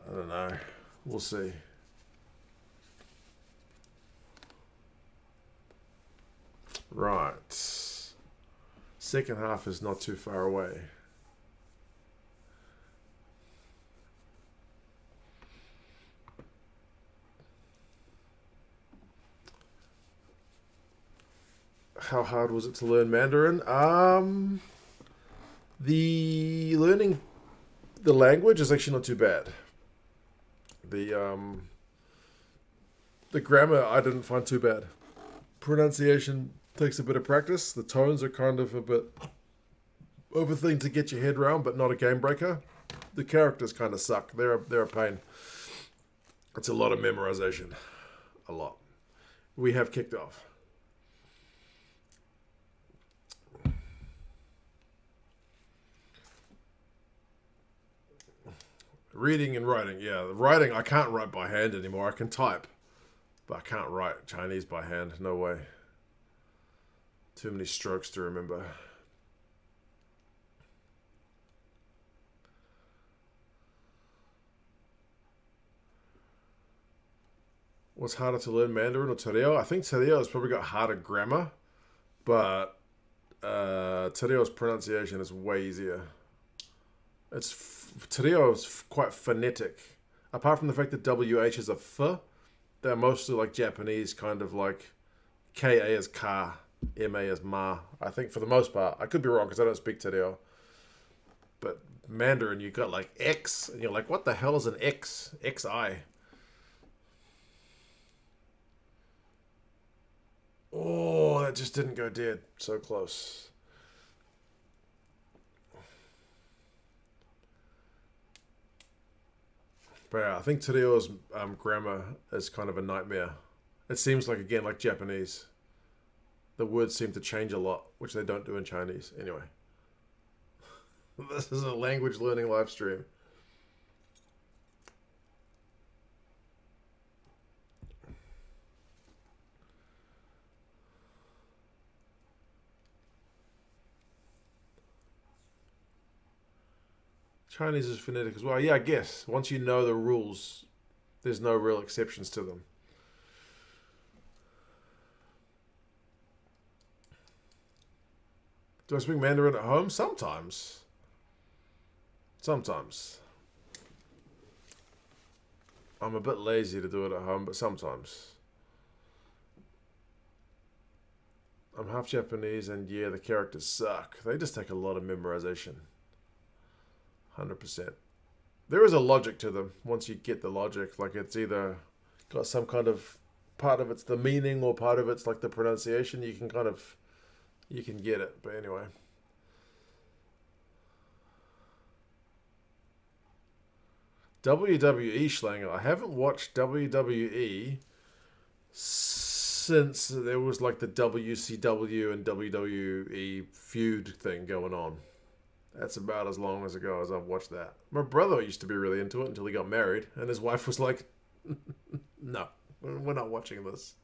I don't know. We'll see. Right. Second half is not too far away. How hard was it to learn Mandarin? The learning the language is actually not too bad. The the grammar I didn't find too bad. Pronunciation takes a bit of practice. The tones are kind of a bit of a thing to get your head around, but not a game breaker. The characters kind of suck. They're a pain. It's a lot of memorization. A lot. We have kicked off. Reading and writing, yeah. Writing, I can't write by hand anymore. I can type, but I can't write Chinese by hand. No way. Too many strokes to remember. What's harder to learn, Mandarin or Tereo? I think Tereo has probably got harder grammar, but Tereo's pronunciation is way easier. Tereo is quite phonetic. Apart from the fact that WH is a F, they're mostly like Japanese, kind of like KA is ka, MA is ma. I think for the most part. I could be wrong because I don't speak Tereo. But Mandarin, you got like X, and you're like, what the hell is an X? XI. Oh, that just didn't go dead. So close. But yeah, I think Tereo's grammar is kind of a nightmare. It seems like, again, like Japanese. The words seem to change a lot, which they don't do in Chinese. Anyway. This is a language learning live stream. Chinese is phonetic as well. Yeah, I guess. Once you know the rules, there's no real exceptions to them. Do I speak Mandarin at home? Sometimes. Sometimes. I'm a bit lazy to do it at home, but sometimes. I'm half Japanese, and yeah, the characters suck. They just take a lot of memorization. 100%. There is a logic to them once you get the logic. Like it's either got some kind of part of it's the meaning or part of it's like the pronunciation. You can get it. But anyway. WWE Schlanger. I haven't watched WWE since there was like the WCW and WWE feud thing going on. That's about as long as ago as I've watched that. My brother used to be really into it until he got married, and his wife was like, no, we're not watching this.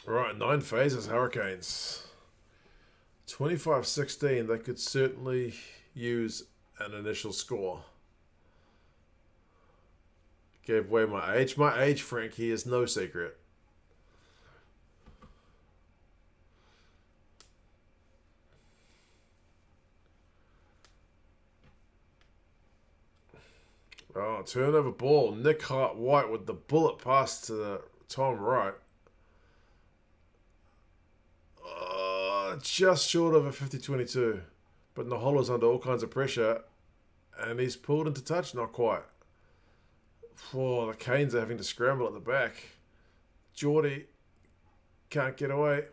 All right, 9 phases, Hurricanes. 25-16, they could certainly use an initial score. Gave away my age. My age, Frankie, is no secret. Oh, turnover ball. Nick Hart-White with the bullet pass to the Tom Wright. Just short of a 50-22. But Naholo's under all kinds of pressure. And he's pulled into touch. Not quite. Oh, the Canes are having to scramble at the back. Geordie can't get away.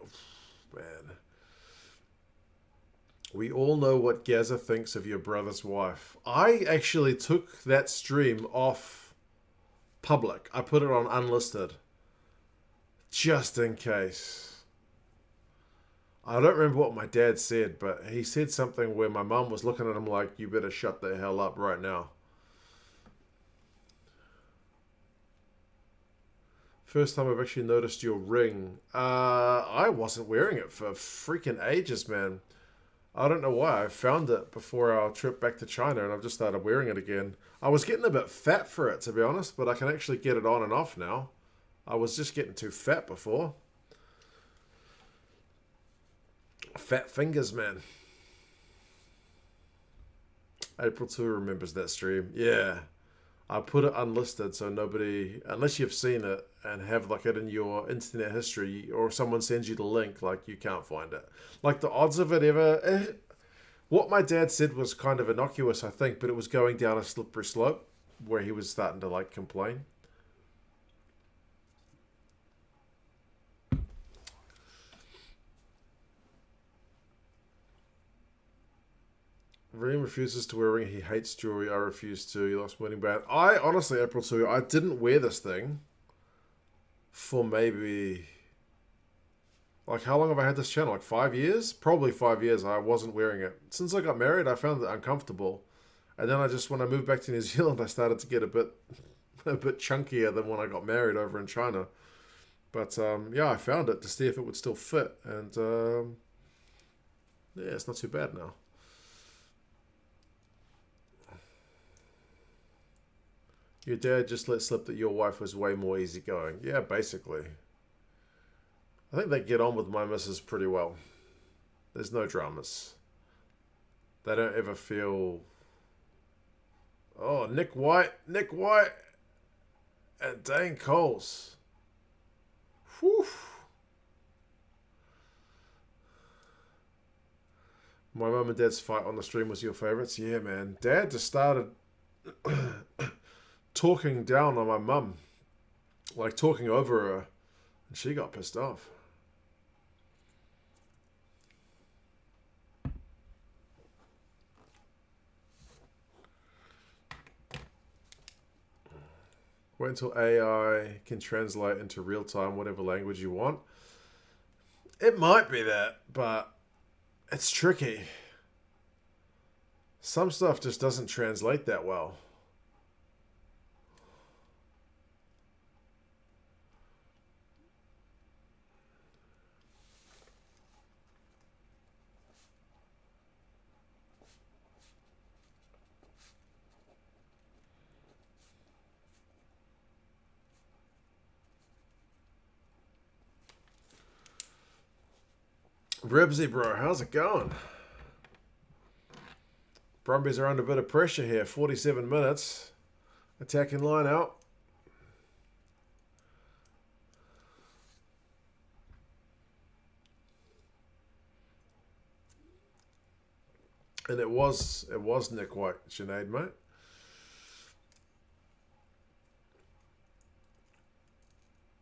Man. We all know what Gaza thinks of your brother's wife. I actually took that stream off public. I put it on unlisted. Just in case. I don't remember what my dad said, but he said something where my mum was looking at him like, you better shut the hell up right now. First time I've actually noticed your ring. I wasn't wearing it for freaking ages, man. I don't know why. I found it before our trip back to China, and I've just started wearing it again. I was getting a bit fat for it, to be honest, but I can actually get it on and off now. I was just getting too fat before. Fat fingers, man. April 2 remembers that stream. Yeah. I put it unlisted so nobody, unless you've seen it and have like it in your internet history or someone sends you the link, like you can't find it. Like the odds of it ever, what my dad said was kind of innocuous, I think, but it was going down a slippery slope where he was starting to like complain. Reem refuses to wear a ring. He hates jewelry. I refuse to. He lost wedding band. I honestly, April 2, I didn't wear this thing for maybe... Like, how long have I had this channel? Like 5 years? Probably 5 years. I wasn't wearing it. Since I got married, I found it uncomfortable. And then when I moved back to New Zealand, I started to get a bit chunkier than when I got married over in China. But, yeah, I found it to see if it would still fit. And, yeah, it's not too bad now. Your dad just let slip that your wife was way more easygoing. Yeah, basically. I think they get on with my missus pretty well. There's no dramas. They don't ever feel... Oh, Nick White, and Dane Coles. Whew. My mum and dad's fight on the stream was your favourites? Yeah, man. Dad just started... talking down on my mum, like talking over her, and she got pissed off. Wait until AI can translate into real time whatever language you want. It might be that, but it's tricky. Some stuff just doesn't translate that well. Ribsy, bro, how's it going? Brumbies are under a bit of pressure here. 47 minutes. Attacking line out. And it was Nick White, Sinead, mate.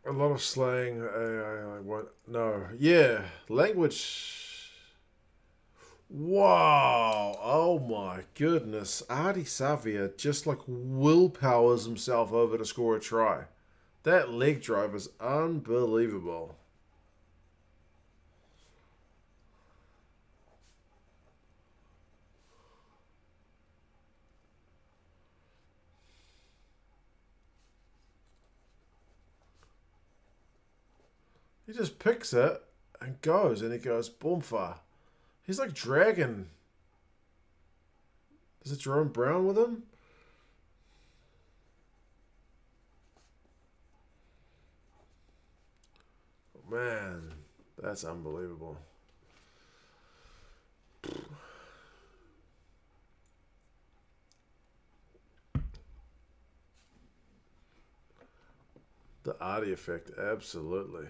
A lot of slang. I won't. No. Yeah. Language. Wow. Oh my goodness. Artie Savia just like willpowers himself over to score a try. That leg drive is unbelievable. He just picks it and goes, and he goes, boomfa. He's like dragging. Is it Jerome Brown with him? Man, that's unbelievable. The Artie effect, absolutely.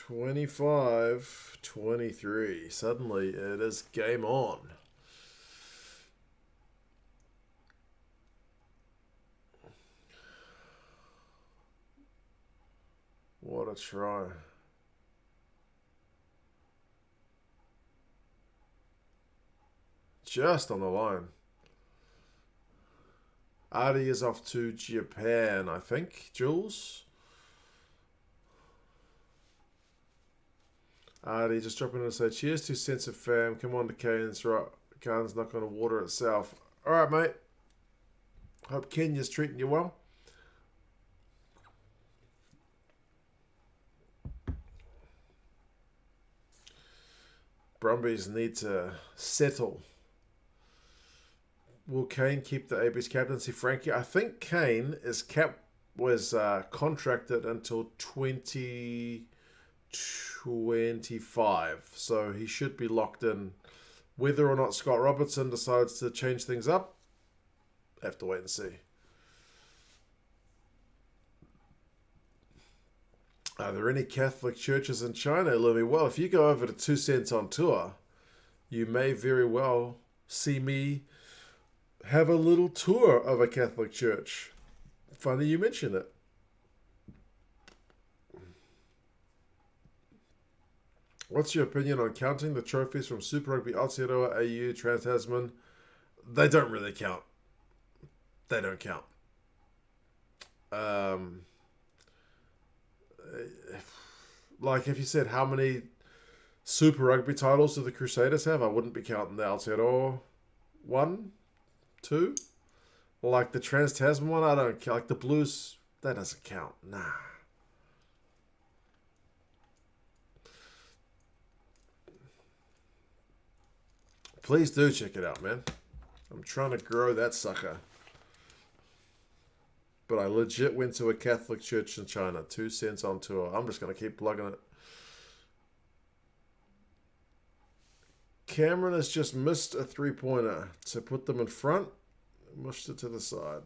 $25, 23. Suddenly it is game on. What a try. Just on the line. Artie is off to Japan, I think. Jules? Artie just dropping in to say, cheers to Sense of Fam. Come on to Canes. Right. Canes not going to water itself. All right, mate. Hope Kenya's treating you well. Brumbies need to settle. Will Kane keep the AB's captaincy, Frankie? I think Kane was contracted until 2025, so he should be locked in. Whether or not Scott Robertson decides to change things up, have to wait and see. Are there any Catholic churches in China, Louis? Well, if you go over to 2 Cents on Tour, you may very well see me have a little tour of a Catholic church. Funny you mention it. What's your opinion on counting the trophies from Super Rugby Aotearoa, AU, Trans-Tasman? They don't really count. They don't count. Like if you said how many Super Rugby titles do the Crusaders have, I wouldn't be counting the Aotearoa one, two. Like the Trans-Tasman one, I don't count. Like the Blues, that doesn't count. Nah. Please do check it out, man. I'm trying to grow that sucker. But I legit went to a Catholic church in China. 2 Cents on Tour. I'm just going to keep plugging it. Cameron has just missed a 3-pointer. To put them in front, mushed it to the side.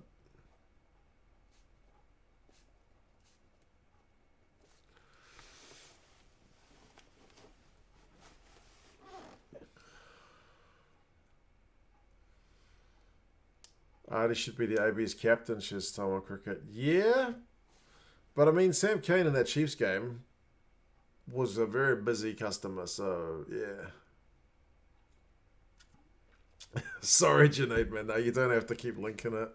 Artie should be the AB's captain, says Tom on Cricket. Yeah, but I mean, Sam Cane in that Chiefs game was a very busy customer, so yeah. Sorry, Junaid, man. No, you don't have to keep linking it.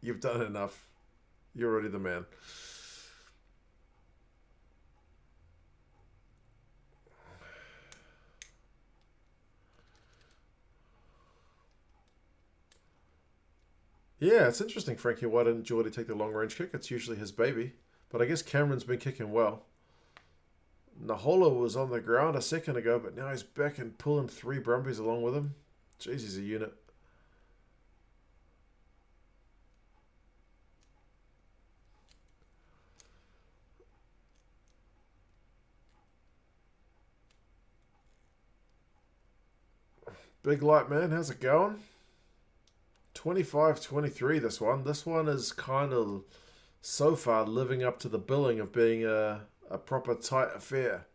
You've done enough. You're already the man. Yeah, it's interesting, Frankie. Why didn't Geordie take the long range kick? It's usually his baby. But I guess Cameron's been kicking well. Nahola was on the ground a second ago, but now he's back and pulling 3 Brumbies along with him. Jeez, he's a unit. Big Light Man, how's it going? 25-23 this one. This one is kind of, so far, living up to the billing of being a proper tight affair.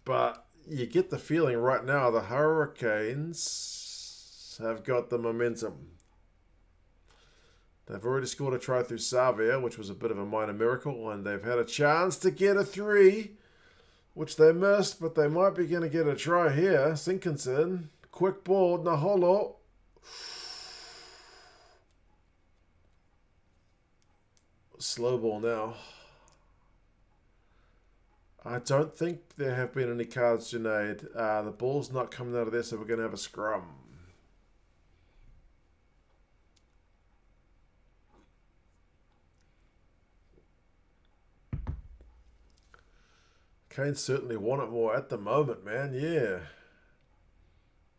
But you get the feeling right now the Hurricanes have got the momentum. They've already scored a try through Savia, which was a bit of a minor miracle, and they've had a chance to get a 3, which they missed, but they might be going to get a try here. Sinkinson, quick ball, Naholo. Slow ball now. I don't think there have been any cards, Junaid. The ball's not coming out of there, so we're going to have a scrum. Canes certainly want it more at the moment, man. Yeah.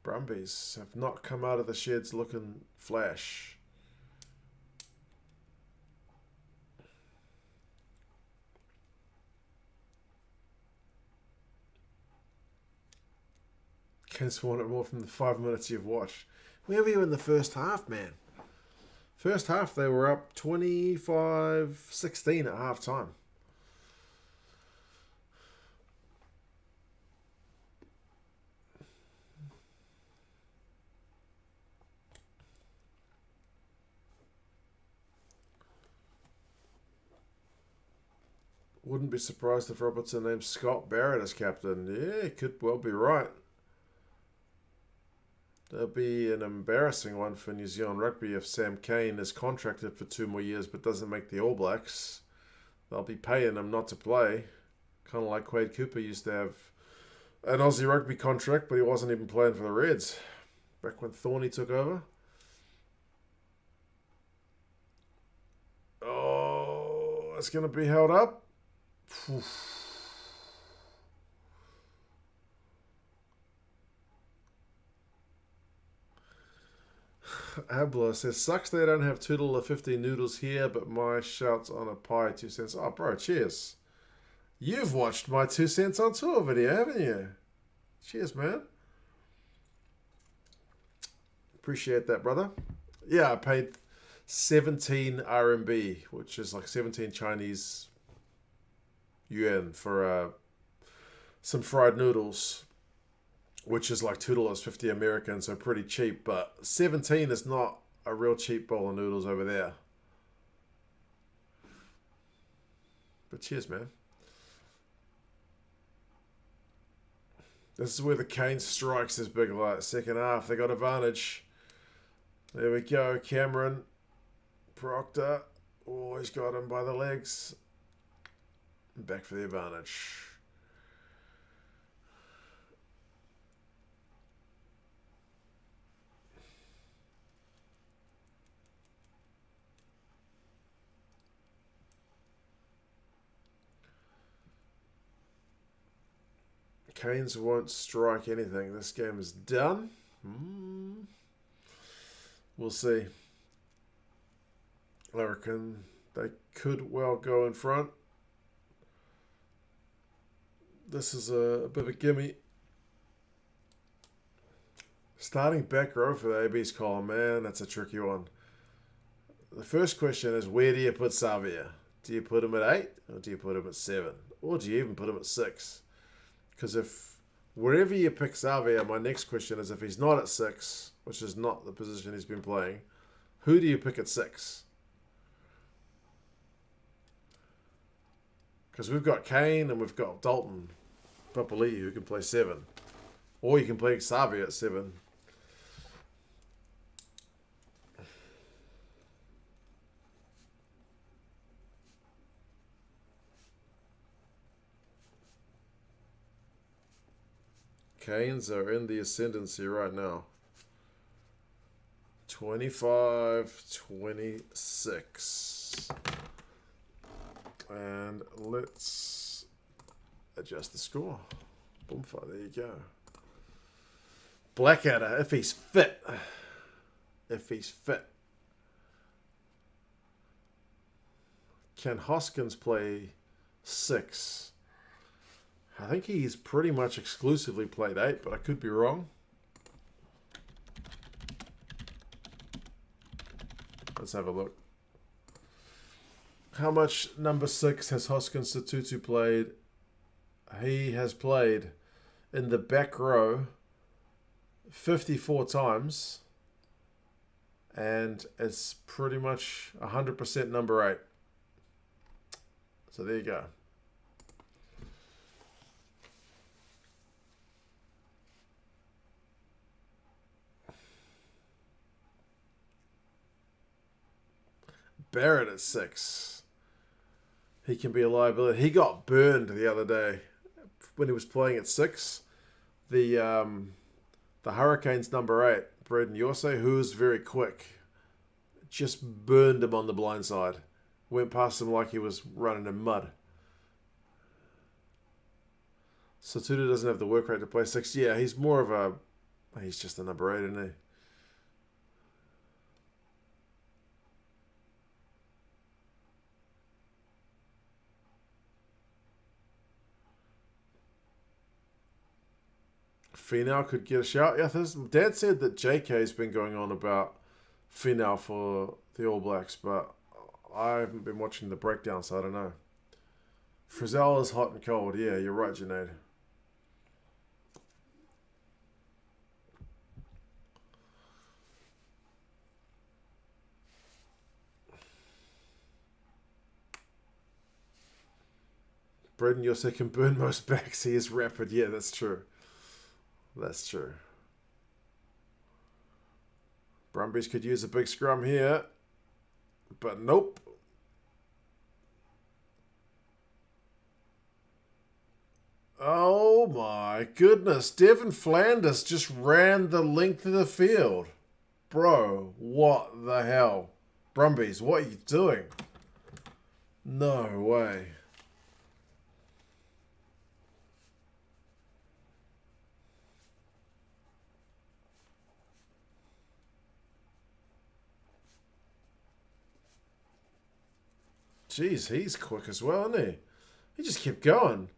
Brumbies have not come out of the sheds looking flash. Canes want it more from the 5 minutes you've watched. Where were you in the first half, man? First half, they were up 25-16 at half time. Wouldn't be surprised if Robertson named Scott Barrett as captain. Yeah, he could well be right. That'll be an embarrassing one for New Zealand rugby if Sam Cane is contracted for 2 more years but doesn't make the All Blacks. They'll be paying him not to play. Kind of like Quade Cooper used to have an Aussie rugby contract, but he wasn't even playing for the Reds back when Thorny took over. Oh, it's going to be held up. Abla says, sucks they don't have $2.50 noodles here, but my shout's on a pie, 2 cents. Oh, bro, cheers. You've watched my 2 cents on tour video, haven't you? Cheers, man. Appreciate that, brother. Yeah, I paid 17 RMB, which is like 17 Chinese yuan for some fried noodles, which is like $2.50 American, so pretty cheap. But 17 is not a real cheap bowl of noodles over there. But cheers, man. This is where the Canes strikes this big light. Second half, they got advantage. There we go, Cameron. Proctor. Oh, he's got him by the legs. Back for the advantage. Canes won't strike anything. This game is done. We'll see. I reckon they could well go in front. This is a bit of a gimme. Starting back row for the AB's column, man, that's a tricky one. The first question is, where do you put Savia? Do you put him at 8 or do you put him at 7? Or do you even put him at 6? Because if wherever you pick Savia, my next question is, if he's not at 6, which is not the position he's been playing, who do you pick at 6? Because we've got Kane and we've got Dalton Papali'i who can play 7. Or you can play Savia at 7. Canes are in the ascendancy right now. 25-26. And let's adjust the score. Boomfire, there you go. Blackadder, if he's fit. If he's fit. Can Hoskins play 6? I think he's pretty much exclusively played 8, but I could be wrong. Let's have a look. How much number 6 has Hoskins Satutu played? He has played in the back row 54 times. And it's pretty much 100% number 8. So there you go. Barrett at 6. He can be a liability. He got burned the other day when he was playing at 6. The Hurricanes number 8, Braden Yorsay, who was very quick, just burned him on the blind side. Went past him like he was running in mud. Satutu doesn't have the work rate to play 6. Yeah, he's more of a... He's just a number 8, isn't he? Finau could get a shout. Yeah, Dad said that JK's been going on about Finau for the All Blacks, but I haven't been watching the breakdown, so I don't know. Frizzell is hot and cold. Yeah, you're right, Junaid. Braden Yosef can burn most backs. He is rapid. Yeah, that's true. That's true. Brumbies could use a big scrum here. But nope. Oh my goodness. Devin Flanders just ran the length of the field. Bro, what the hell? Brumbies, what are you doing? No way. Jeez, he's quick as well, isn't he? He just kept going.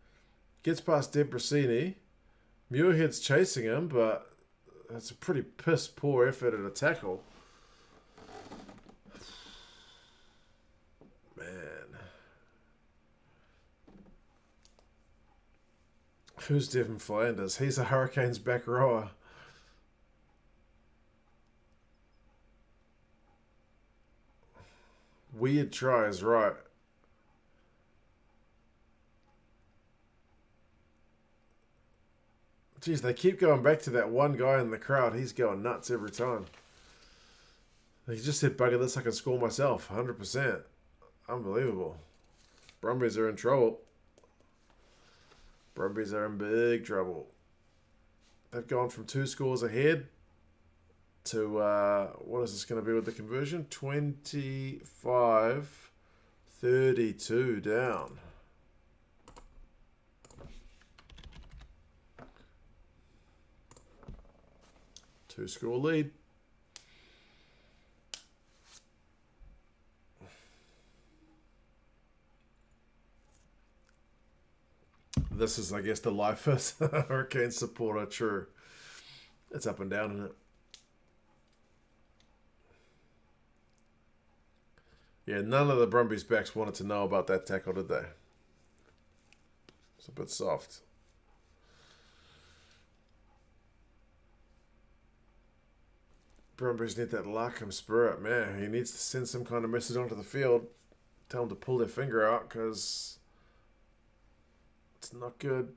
Gets past Debrasini. Muirhead's chasing him, but that's a pretty piss poor effort at a tackle. Man. Who's Devin Flanders? He's a Hurricanes back rower. Weird tries, right. Jeez, they keep going back to that one guy in the crowd. He's going nuts every time. He just said, bugger this, I can score myself. 100%. Unbelievable. Brumbies are in trouble. Brumbies are in big trouble. They've gone from 2 scores ahead to, what is this going to be with the conversion? 25-32 down. Two-score lead. This is, I guess, the life as a Hurricane supporter. True. It's up and down, isn't it? Yeah, none of the Brumbies backs wanted to know about that tackle, did they? It's a bit soft. Brumbies need that Larkham spirit, man. He needs to send some kind of message onto the field. Tell them to pull their finger out, because it's not good.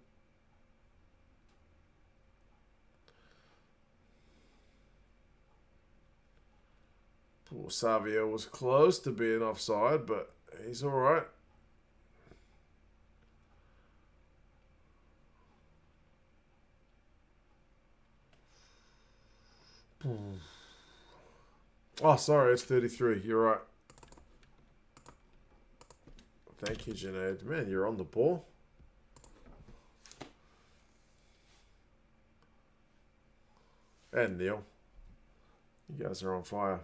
Poor Savio was close to being offside, but he's all right. Oh, sorry, it's 33. You're right. Thank you, Junaid. Man, you're on the ball. And Neil. You guys are on fire.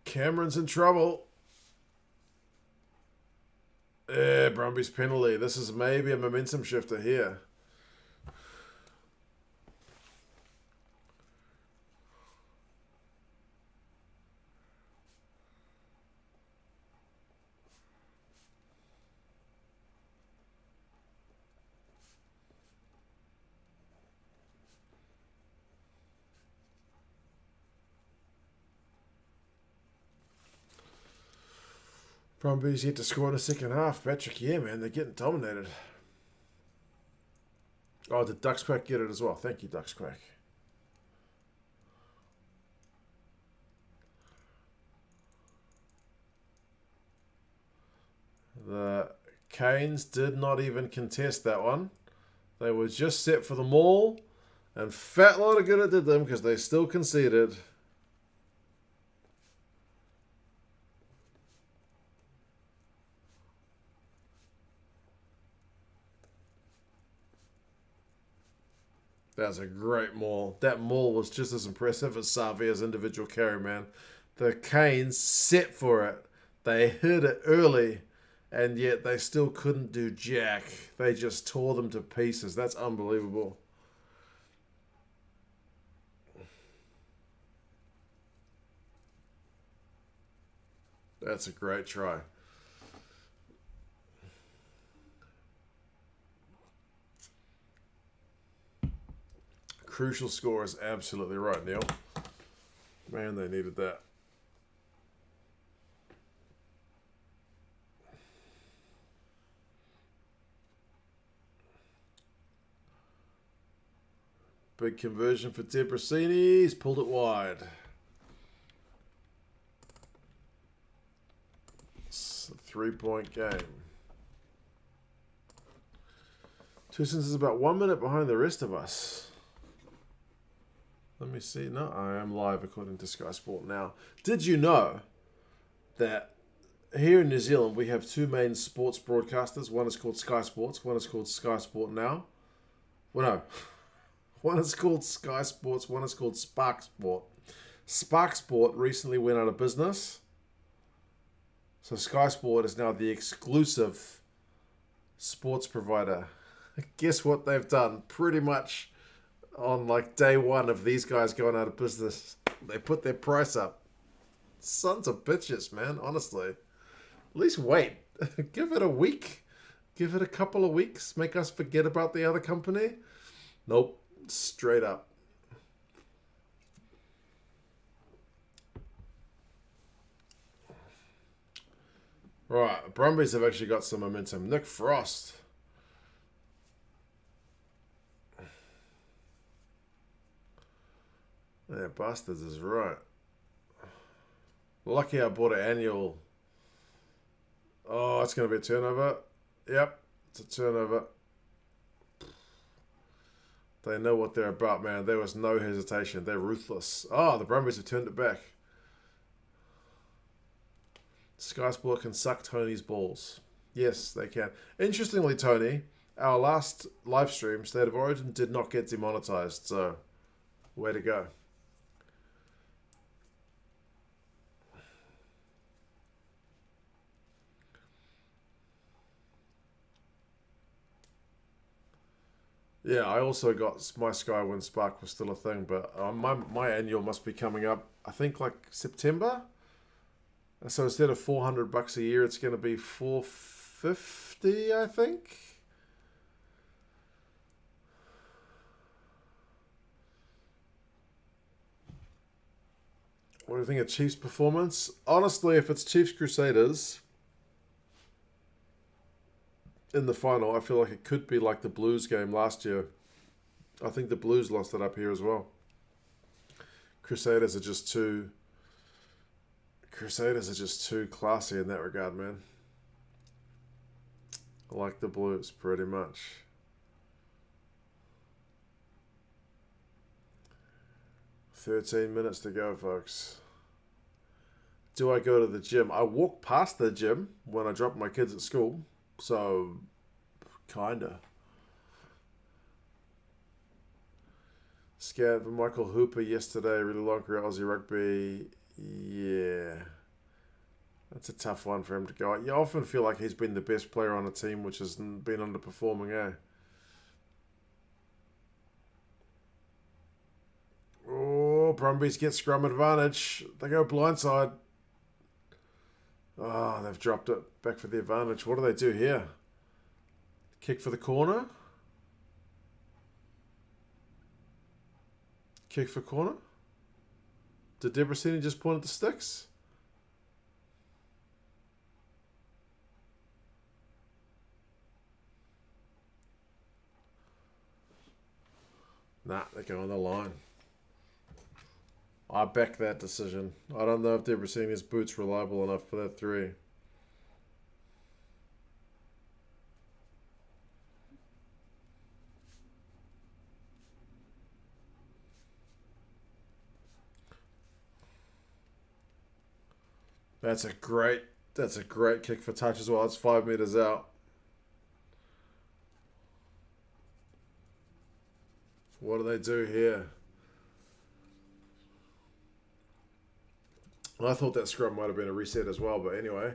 Cameron's in trouble. Yeah, Brumbies penalty. This is maybe a momentum shifter here. Brumbies yet to score in the second half. Patrick, yeah, man, they're getting dominated. Oh, did Ducks Quack get it as well? Thank you, Ducks Quack. The Canes did not even contest that one. They were just set for the maul, and fat lot of good it did them because they still conceded. That's a great maul. That maul was just as impressive as Savia's individual carry, man. The Canes set for it. They hit it early, and yet they still couldn't do jack. They just tore them to pieces. That's unbelievable. That's a great try. Crucial score is absolutely right, Neil. Man, they needed that. Big conversion for Debrasini. He's pulled it wide. It's a 3-point game. Two Cents is about 1 minute behind the rest of us. Let me see. No, I am live according to Sky Sport now. Did you know that here in New Zealand we have two main sports broadcasters? One is called Sky Sports. One is called Sky Sport Now. Well, no. One is called Sky Sports. One is called Spark Sport. Spark Sport recently went out of business. So Sky Sport is now the exclusive sports provider. Guess what they've done? Pretty much on like day one of these guys going out of business, they put their price up. Sons of bitches, man, honestly. At least wait. Give it a week. Give it a couple of weeks. Make us forget about the other company. Nope. Straight up. Right. Brumbies have actually got some momentum. Nick Frost. Yeah, Bastards is right. Lucky I bought an annual. Oh, it's going to be a turnover. Yep, it's a turnover. They know what they're about, man. There was no hesitation. They're ruthless. Oh, the Brumbies have turned it back. Sky Sport can suck Tony's balls. Yes, they can. Interestingly, Tony, our last live stream, State of Origin, did not get demonetized. So, way to go. Yeah, I also got my Sky when Spark was still a thing, but my annual must be coming up, I think like September. So instead of $400 a year, it's going to be $450, I think. What do you think of Chiefs' performance? Honestly, if it's Chiefs Crusaders in the final, I feel like it could be like the Blues game last year. I think the Blues lost it up here as well. Crusaders are just too classy in that regard, man. I like the Blues pretty much. "13 minutes to go, folks. Do I go to the gym? I walk past the gym when I drop my kids at school. So, kinda. Scared for Michael Hooper yesterday. Really long career Aussie rugby. Yeah. That's a tough one for him to go. You often feel like he's been the best player on a team which has been underperforming, eh? Oh, Brumbies get scrum advantage. They go blindside. Oh, they've dropped it. Back for the advantage. What do they do here? Kick for the corner? Kick for corner? Did Debrasini just point at the sticks? Nah, they go on the line. I back that decision. I don't know if Debrasini's boot's reliable enough for that 3. That's a great kick for touch as well. It's 5 meters out. What do they do here? I thought that scrum might have been a reset as well, but anyway.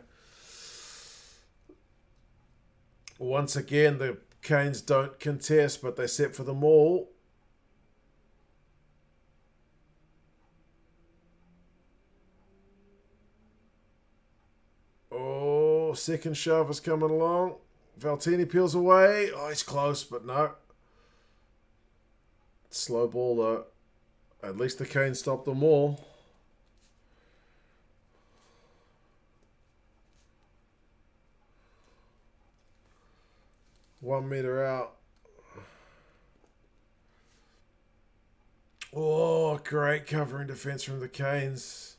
Once again, the Canes don't contest, but they set for the maul. Oh, second shove is coming along. Valtini peels away. Oh, he's close, but no. Slow ball, though. At least the Canes stopped the maul. One meter out. Oh, great covering defense from the Canes.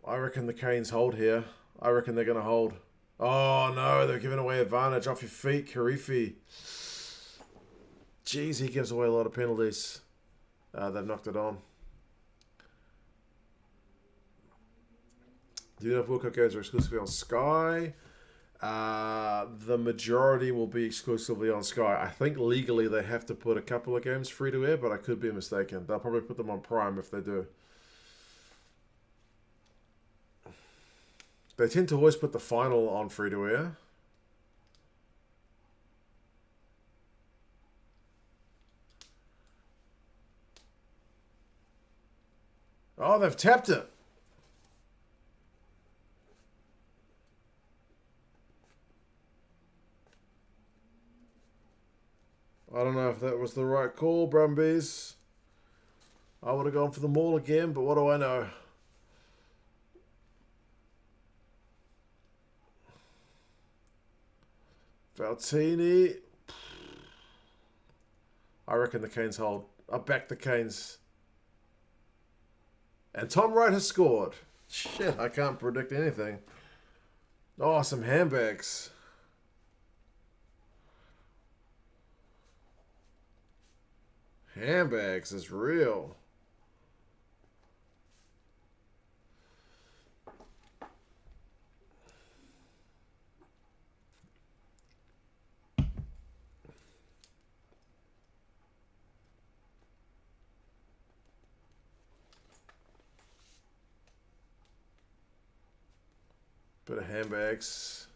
I reckon the Canes hold here. I reckon they're going to hold. Oh, no, they're giving away advantage. Off your feet, Karifi. Jeez, he gives away a lot of penalties. They've knocked it on. Do you know if World Cup games are exclusively on Sky? The majority will be exclusively on Sky. I think legally they have to put a couple of games free to air, but I could be mistaken. They'll probably put them on Prime if they do. They tend to always put the final on free to air. Oh, they've tapped it. I don't know if that was the right call, Brumbies. I would have gone for the maul again, but what do I know? Valtini. I reckon the Canes hold. I back the Canes. And Tom Wright has scored. Shit, I can't predict anything. Oh, some handbags. Handbags is real. Bit of handbags.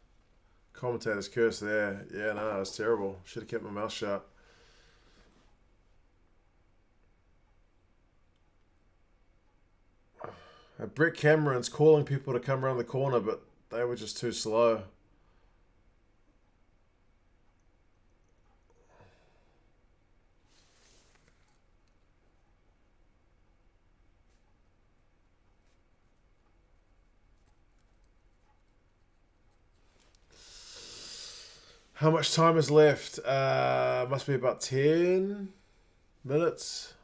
Commentator's curse there. Yeah, no, it's terrible. Should have kept my mouth shut. Brett Cameron's calling people to come around the corner, but they were just too slow. How much time is left? Must be about 10 minutes.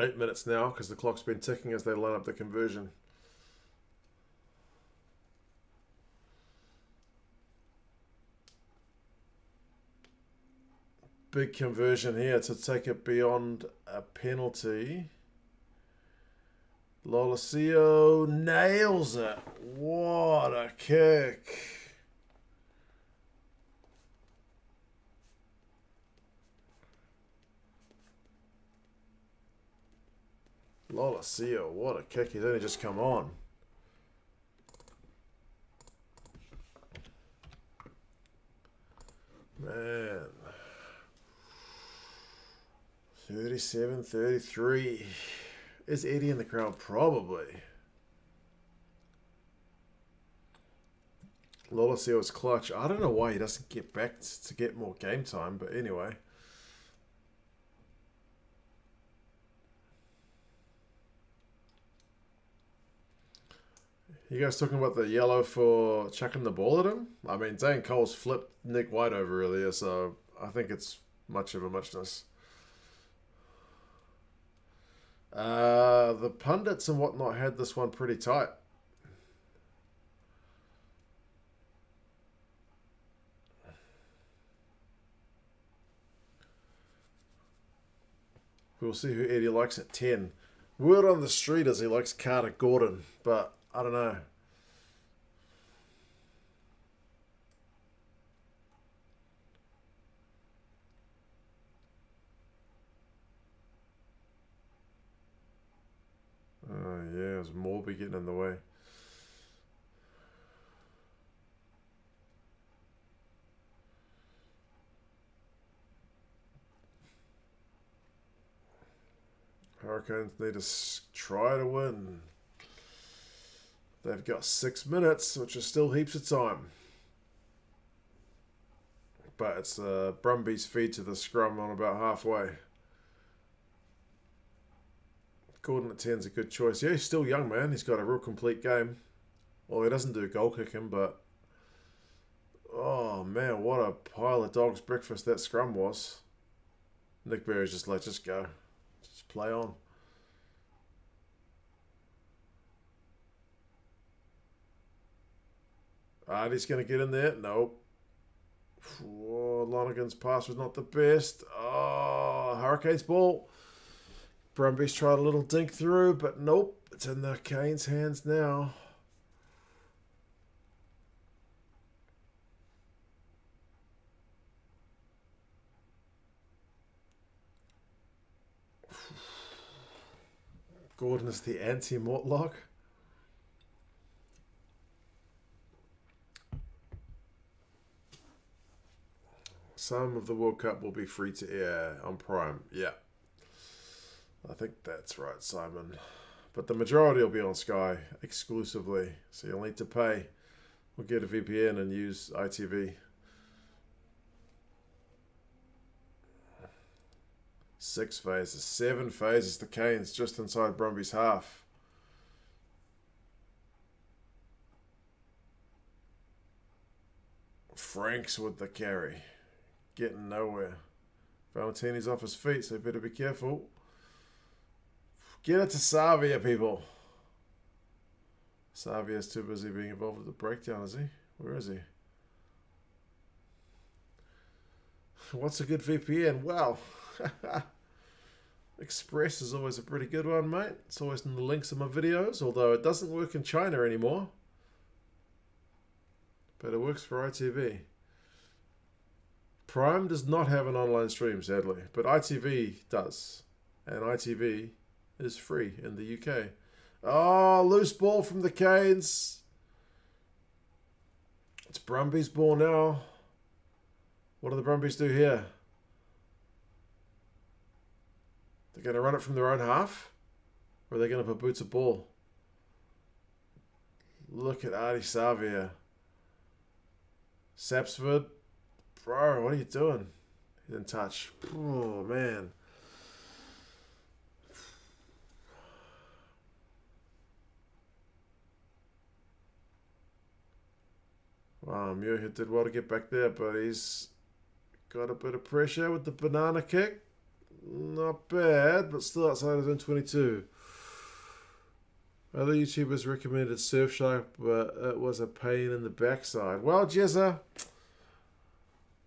Eight minutes now because the clock's been ticking as they line up the conversion. Big conversion here to take it beyond a penalty. Lolosio nails it. What a kick. Lola Seal, what a kick. He's only just come on. Man. 37-33. Is Eddie in the crowd? Probably. Lola Seal's clutch. I don't know why he doesn't get back to get more game time, but anyway. You guys talking about the yellow for chucking the ball at him? I mean, Dane Cole's flipped Nick White over earlier, so I think it's much of a muchness. The pundits and whatnot had this one pretty tight. We'll see who Eddie likes at 10. Word on the street is he likes Carter Gordon, but I don't know. Oh, yeah, there's Morby getting in the way. Hurricanes need to try to win. They've got 6 minutes, which is still heaps of time. But it's the Brumbies feed to the scrum on about halfway. Gordon at 10 is a good choice. Yeah, he's still young, man. He's got a real complete game. Well, he doesn't do goal kicking, but... Oh, man, what a pile of dog's breakfast that scrum was. Nick Berry's just like, just go. Just play on. Artie's going to get in there. Nope. Oh, Lonergan's pass was not the best. Oh, Hurricanes ball. Brumbies tried a little dink through, but nope. It's in the Canes' hands now. Gordon is the anti-Mortlock. Some of the World Cup will be free to air on Prime. Yeah. I think that's right, Simon. But the majority will be on Sky exclusively. So you'll need to pay or get a VPN and use ITV. 6 phases. 7 phases. The Canes just inside Brumbies' half. Franks with the carry. Getting nowhere. Valentini's off his feet, so better be careful. Get it to Savia, people. Savia's too busy being involved with the breakdown, is he? Where is he? What's a good VPN? Well, Express is always a pretty good one, mate. It's always in the links of my videos, although it doesn't work in China anymore. But it works for ITV. Prime does not have an online stream, sadly, but ITV does. And ITV is free in the UK. Oh, loose ball from the Canes. It's Brumbies ball now. What do the Brumbies do here? They're going to run it from their own half? Or are they going to put boots of ball? Look at Artie Savia. Sapsford. Bro, what are you doing? He didn't touch. Oh, man. Wow, Muirhead did well to get back there, but he's got a bit of pressure with the banana kick. Not bad, but still outside of zone 22. Other YouTubers recommended Surfshark, but it was a pain in the backside. Well, Jezza,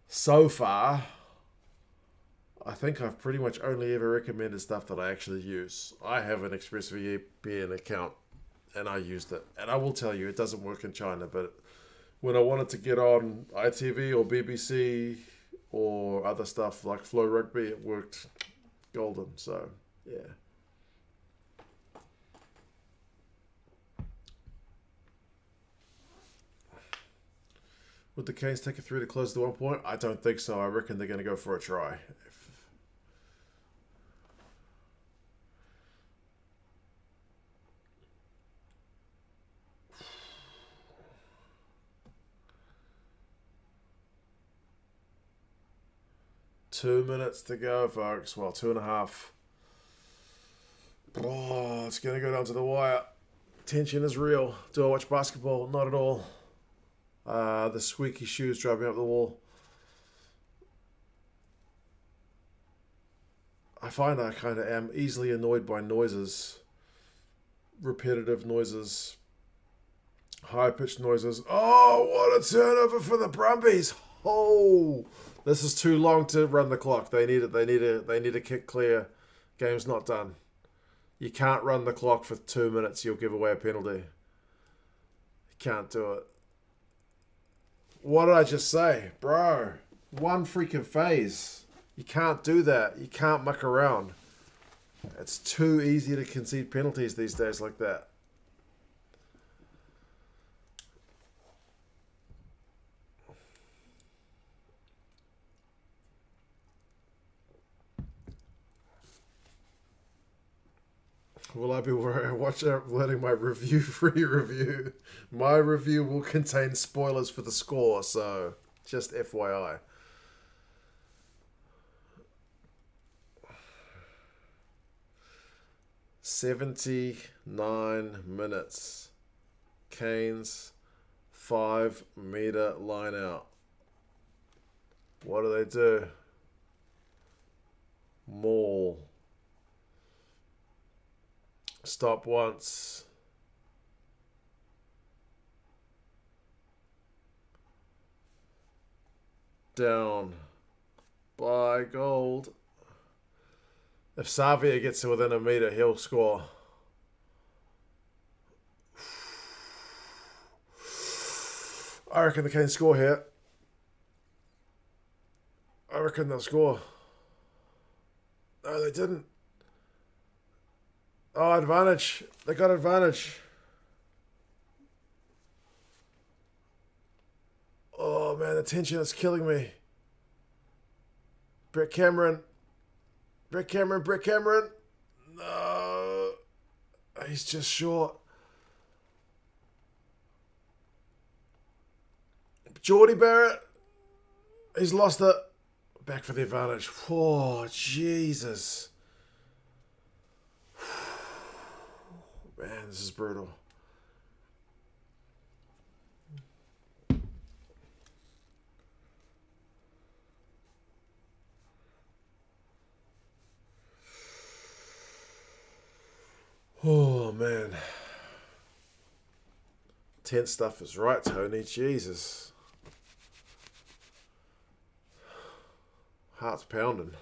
so far, I think I've pretty much only ever recommended stuff that I actually use. I have an ExpressVPN account, and I used it. And I will tell you, it doesn't work in China, but when I wanted to get on ITV or BBC or other stuff like Flow Rugby, it worked golden. So, yeah. Would the Canes take it through to close the 1 point? I don't think so. I reckon they're going to go for a try. 2 minutes to go, folks. Well, 2.5. Oh, it's going to go down to the wire. Tension is real. Do I watch basketball? Not at all. The squeaky shoes driving up the wall. I find I kind of am easily annoyed by noises. Repetitive noises. High-pitched noises. Oh, what a turnover for the Brumbies. Oh, this is too long to run the clock. They need it. They need a kick clear. Game's not done. You can't run the clock for 2 minutes. You'll give away a penalty. You can't do it. What did I just say? Bro, one freaking phase. You can't do that. You can't muck around. It's too easy to concede penalties these days like that. Will I be letting my free review? My review will contain spoilers for the score, so just FYI. "79 minutes. Canes 5-meter line out. What do? Maul. Stop once. Down. By gold. If Savia gets to within a meter, he'll score. I reckon the Canes score here. I reckon they'll score. No, they didn't. Oh, advantage. They got advantage. Oh, man, the tension is killing me. Brett Cameron. No. He's just short. Geordie Barrett. He's lost it. Back for the advantage. Oh, Jesus. Man, this is brutal. Oh, man. Tense stuff is right, Tony. Jesus. Heart's pounding.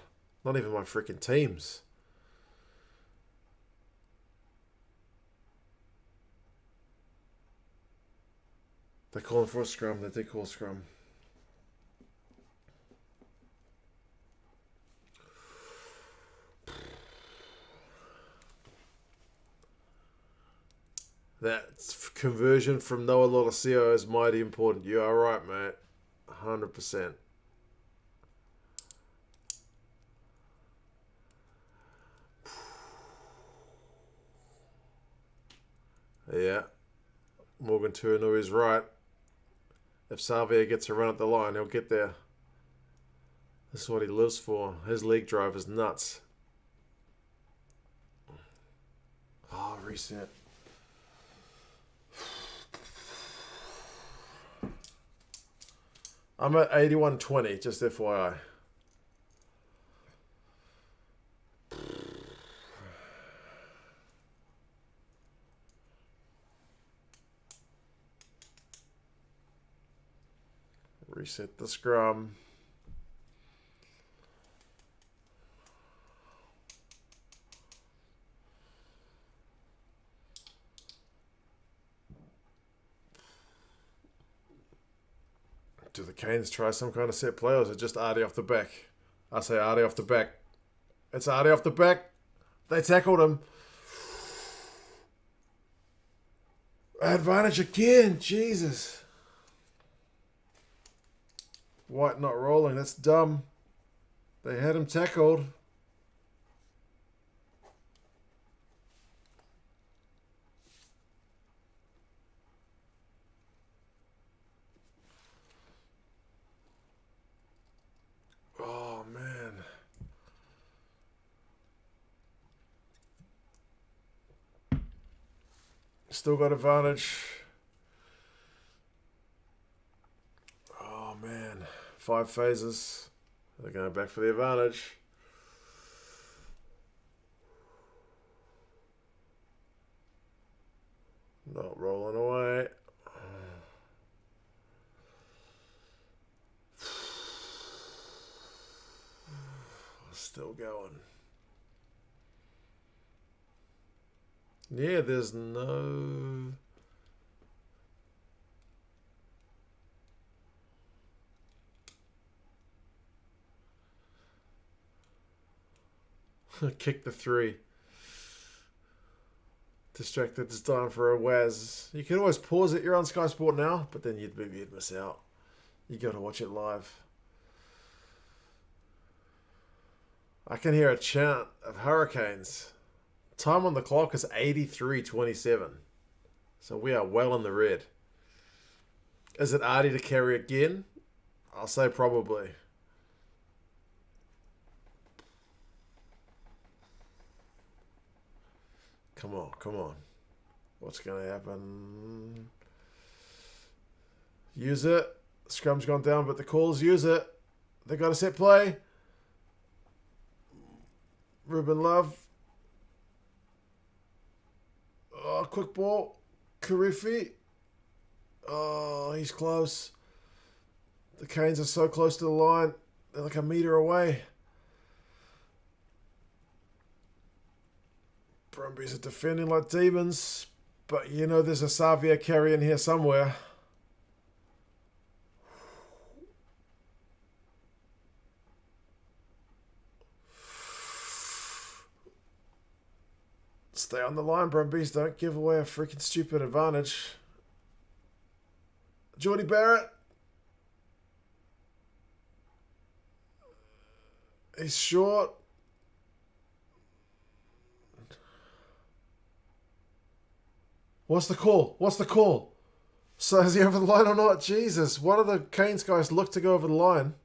Not even my freaking teams. They're calling for a scrum. They did call scrum. That conversion from Noah Lolosio is mighty important. You are right, mate. 100%. Yeah. Morgan Turinui is right. If Savia gets a run at the line, he'll get there. This is what he lives for. His leg drive is nuts. Oh, reset. I'm at 81-20, just FYI. Reset the scrum. Do the Canes try some kind of set play, or is it just Artie off the back? I say Artie off the back. It's Artie off the back. They tackled him. Advantage again. Jesus. White not rolling. That's dumb. They had him tackled. Oh, man. Still got advantage. Oh, man. 5 phases. They're going back for the advantage. Not rolling away. Still going. Yeah, there's no... Kick the 3. Distracted, it's time for a Waz. You can always pause it. You're on Sky Sport now, but then you'd miss out. You got to watch it live. I can hear a chant of Hurricanes. Time on the clock is 83:27. So we are well in the red. Is it Artie to carry again? I'll say probably. Come on, come on. What's going to happen? Use it. Scrum's gone down, but the calls use it. They got a set play. Ruben Love. Oh, quick ball. Karifi. Oh, he's close. The Canes are so close to the line. They're like a metre away. Brumbies are defending like demons. But you know there's a Xavier carry in here somewhere. Stay on the line, Brumbies. Don't give away a freaking stupid advantage. Geordie Barrett. He's short. What's the call? What's the call? So is he over the line or not? Jesus. One of the Canes guys looked to go over the line.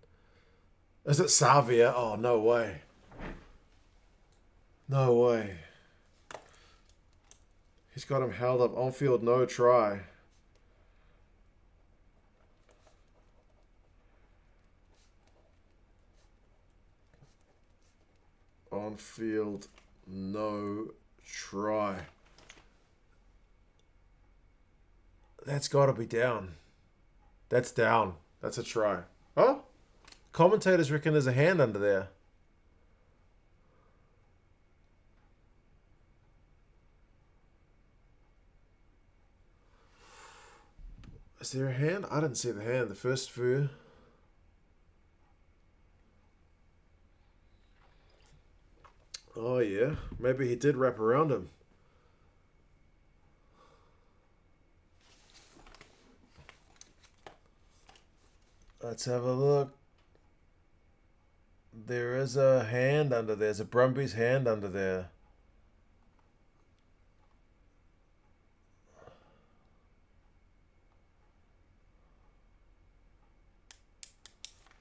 Is it Xavier? Oh, no way. No way. He's got him held up on field, no try. On field, no try. That's got to be down. That's down. That's a try. Oh, commentators reckon there's a hand under there. Is there a hand? I didn't see the hand. The first view. Oh, yeah. Maybe he did wrap around him. Let's have a look. There is a hand under there. There's a Brumbies hand under there.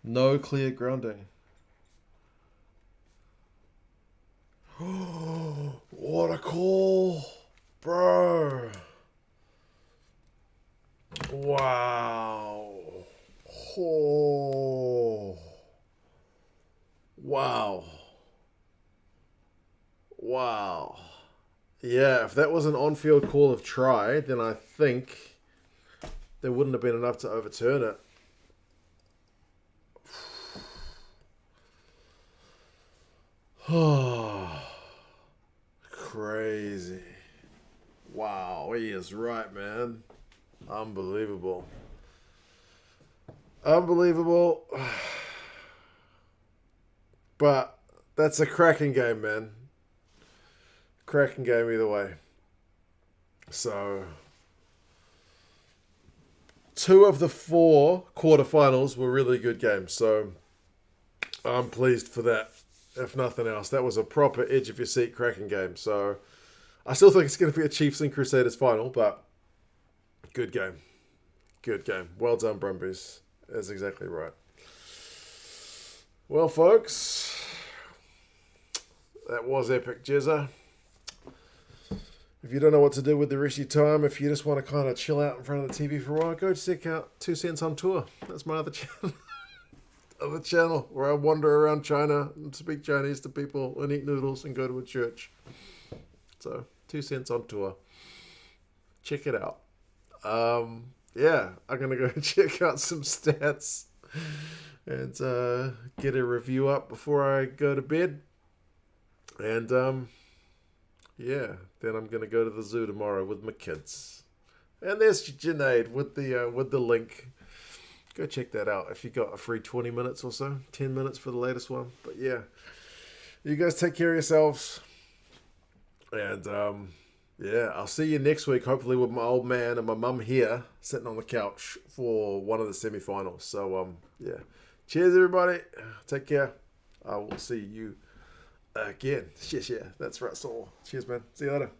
No clear grounding. What a call, bro. Wow. Oh. Wow. Wow. Yeah, if that was an on-field call of try, then I think there wouldn't have been enough to overturn it. Oh, crazy. Wow, he is right, man. Unbelievable. Unbelievable. But that's a cracking game, man. Cracking game either way. So, 2 of the 4 quarterfinals were really good games, so I'm pleased for that. If nothing else, that was a proper edge of your seat cracking game. So I still think it's going to be a Chiefs and Crusaders final, but good game. Good game. Well done, Brumbies. That's exactly right. Well, folks, that was epic, Jezza. If you don't know what to do with the rest of your time, if you just want to kind of chill out in front of the TV for a while, go check out 2 Cents on Tour. That's my other channel where I wander around China and speak Chinese to people and eat noodles and go to a church. So 2 Cents on Tour. Check it out. Yeah, I'm going to go check out some stats and get a review up before I go to bed. And yeah, then I'm going to go to the zoo tomorrow with my kids. And there's Junaid with the link. Go check that out if you got a free 20 minutes or so. 10 minutes for the latest one. But yeah, you guys take care of yourselves. And yeah, I'll see you next week, hopefully with my old man and my mum here, sitting on the couch for one of the semi-finals. So yeah, cheers everybody. Take care. I will see you again. Yeah, that's right, Saul. Cheers, man. See you later.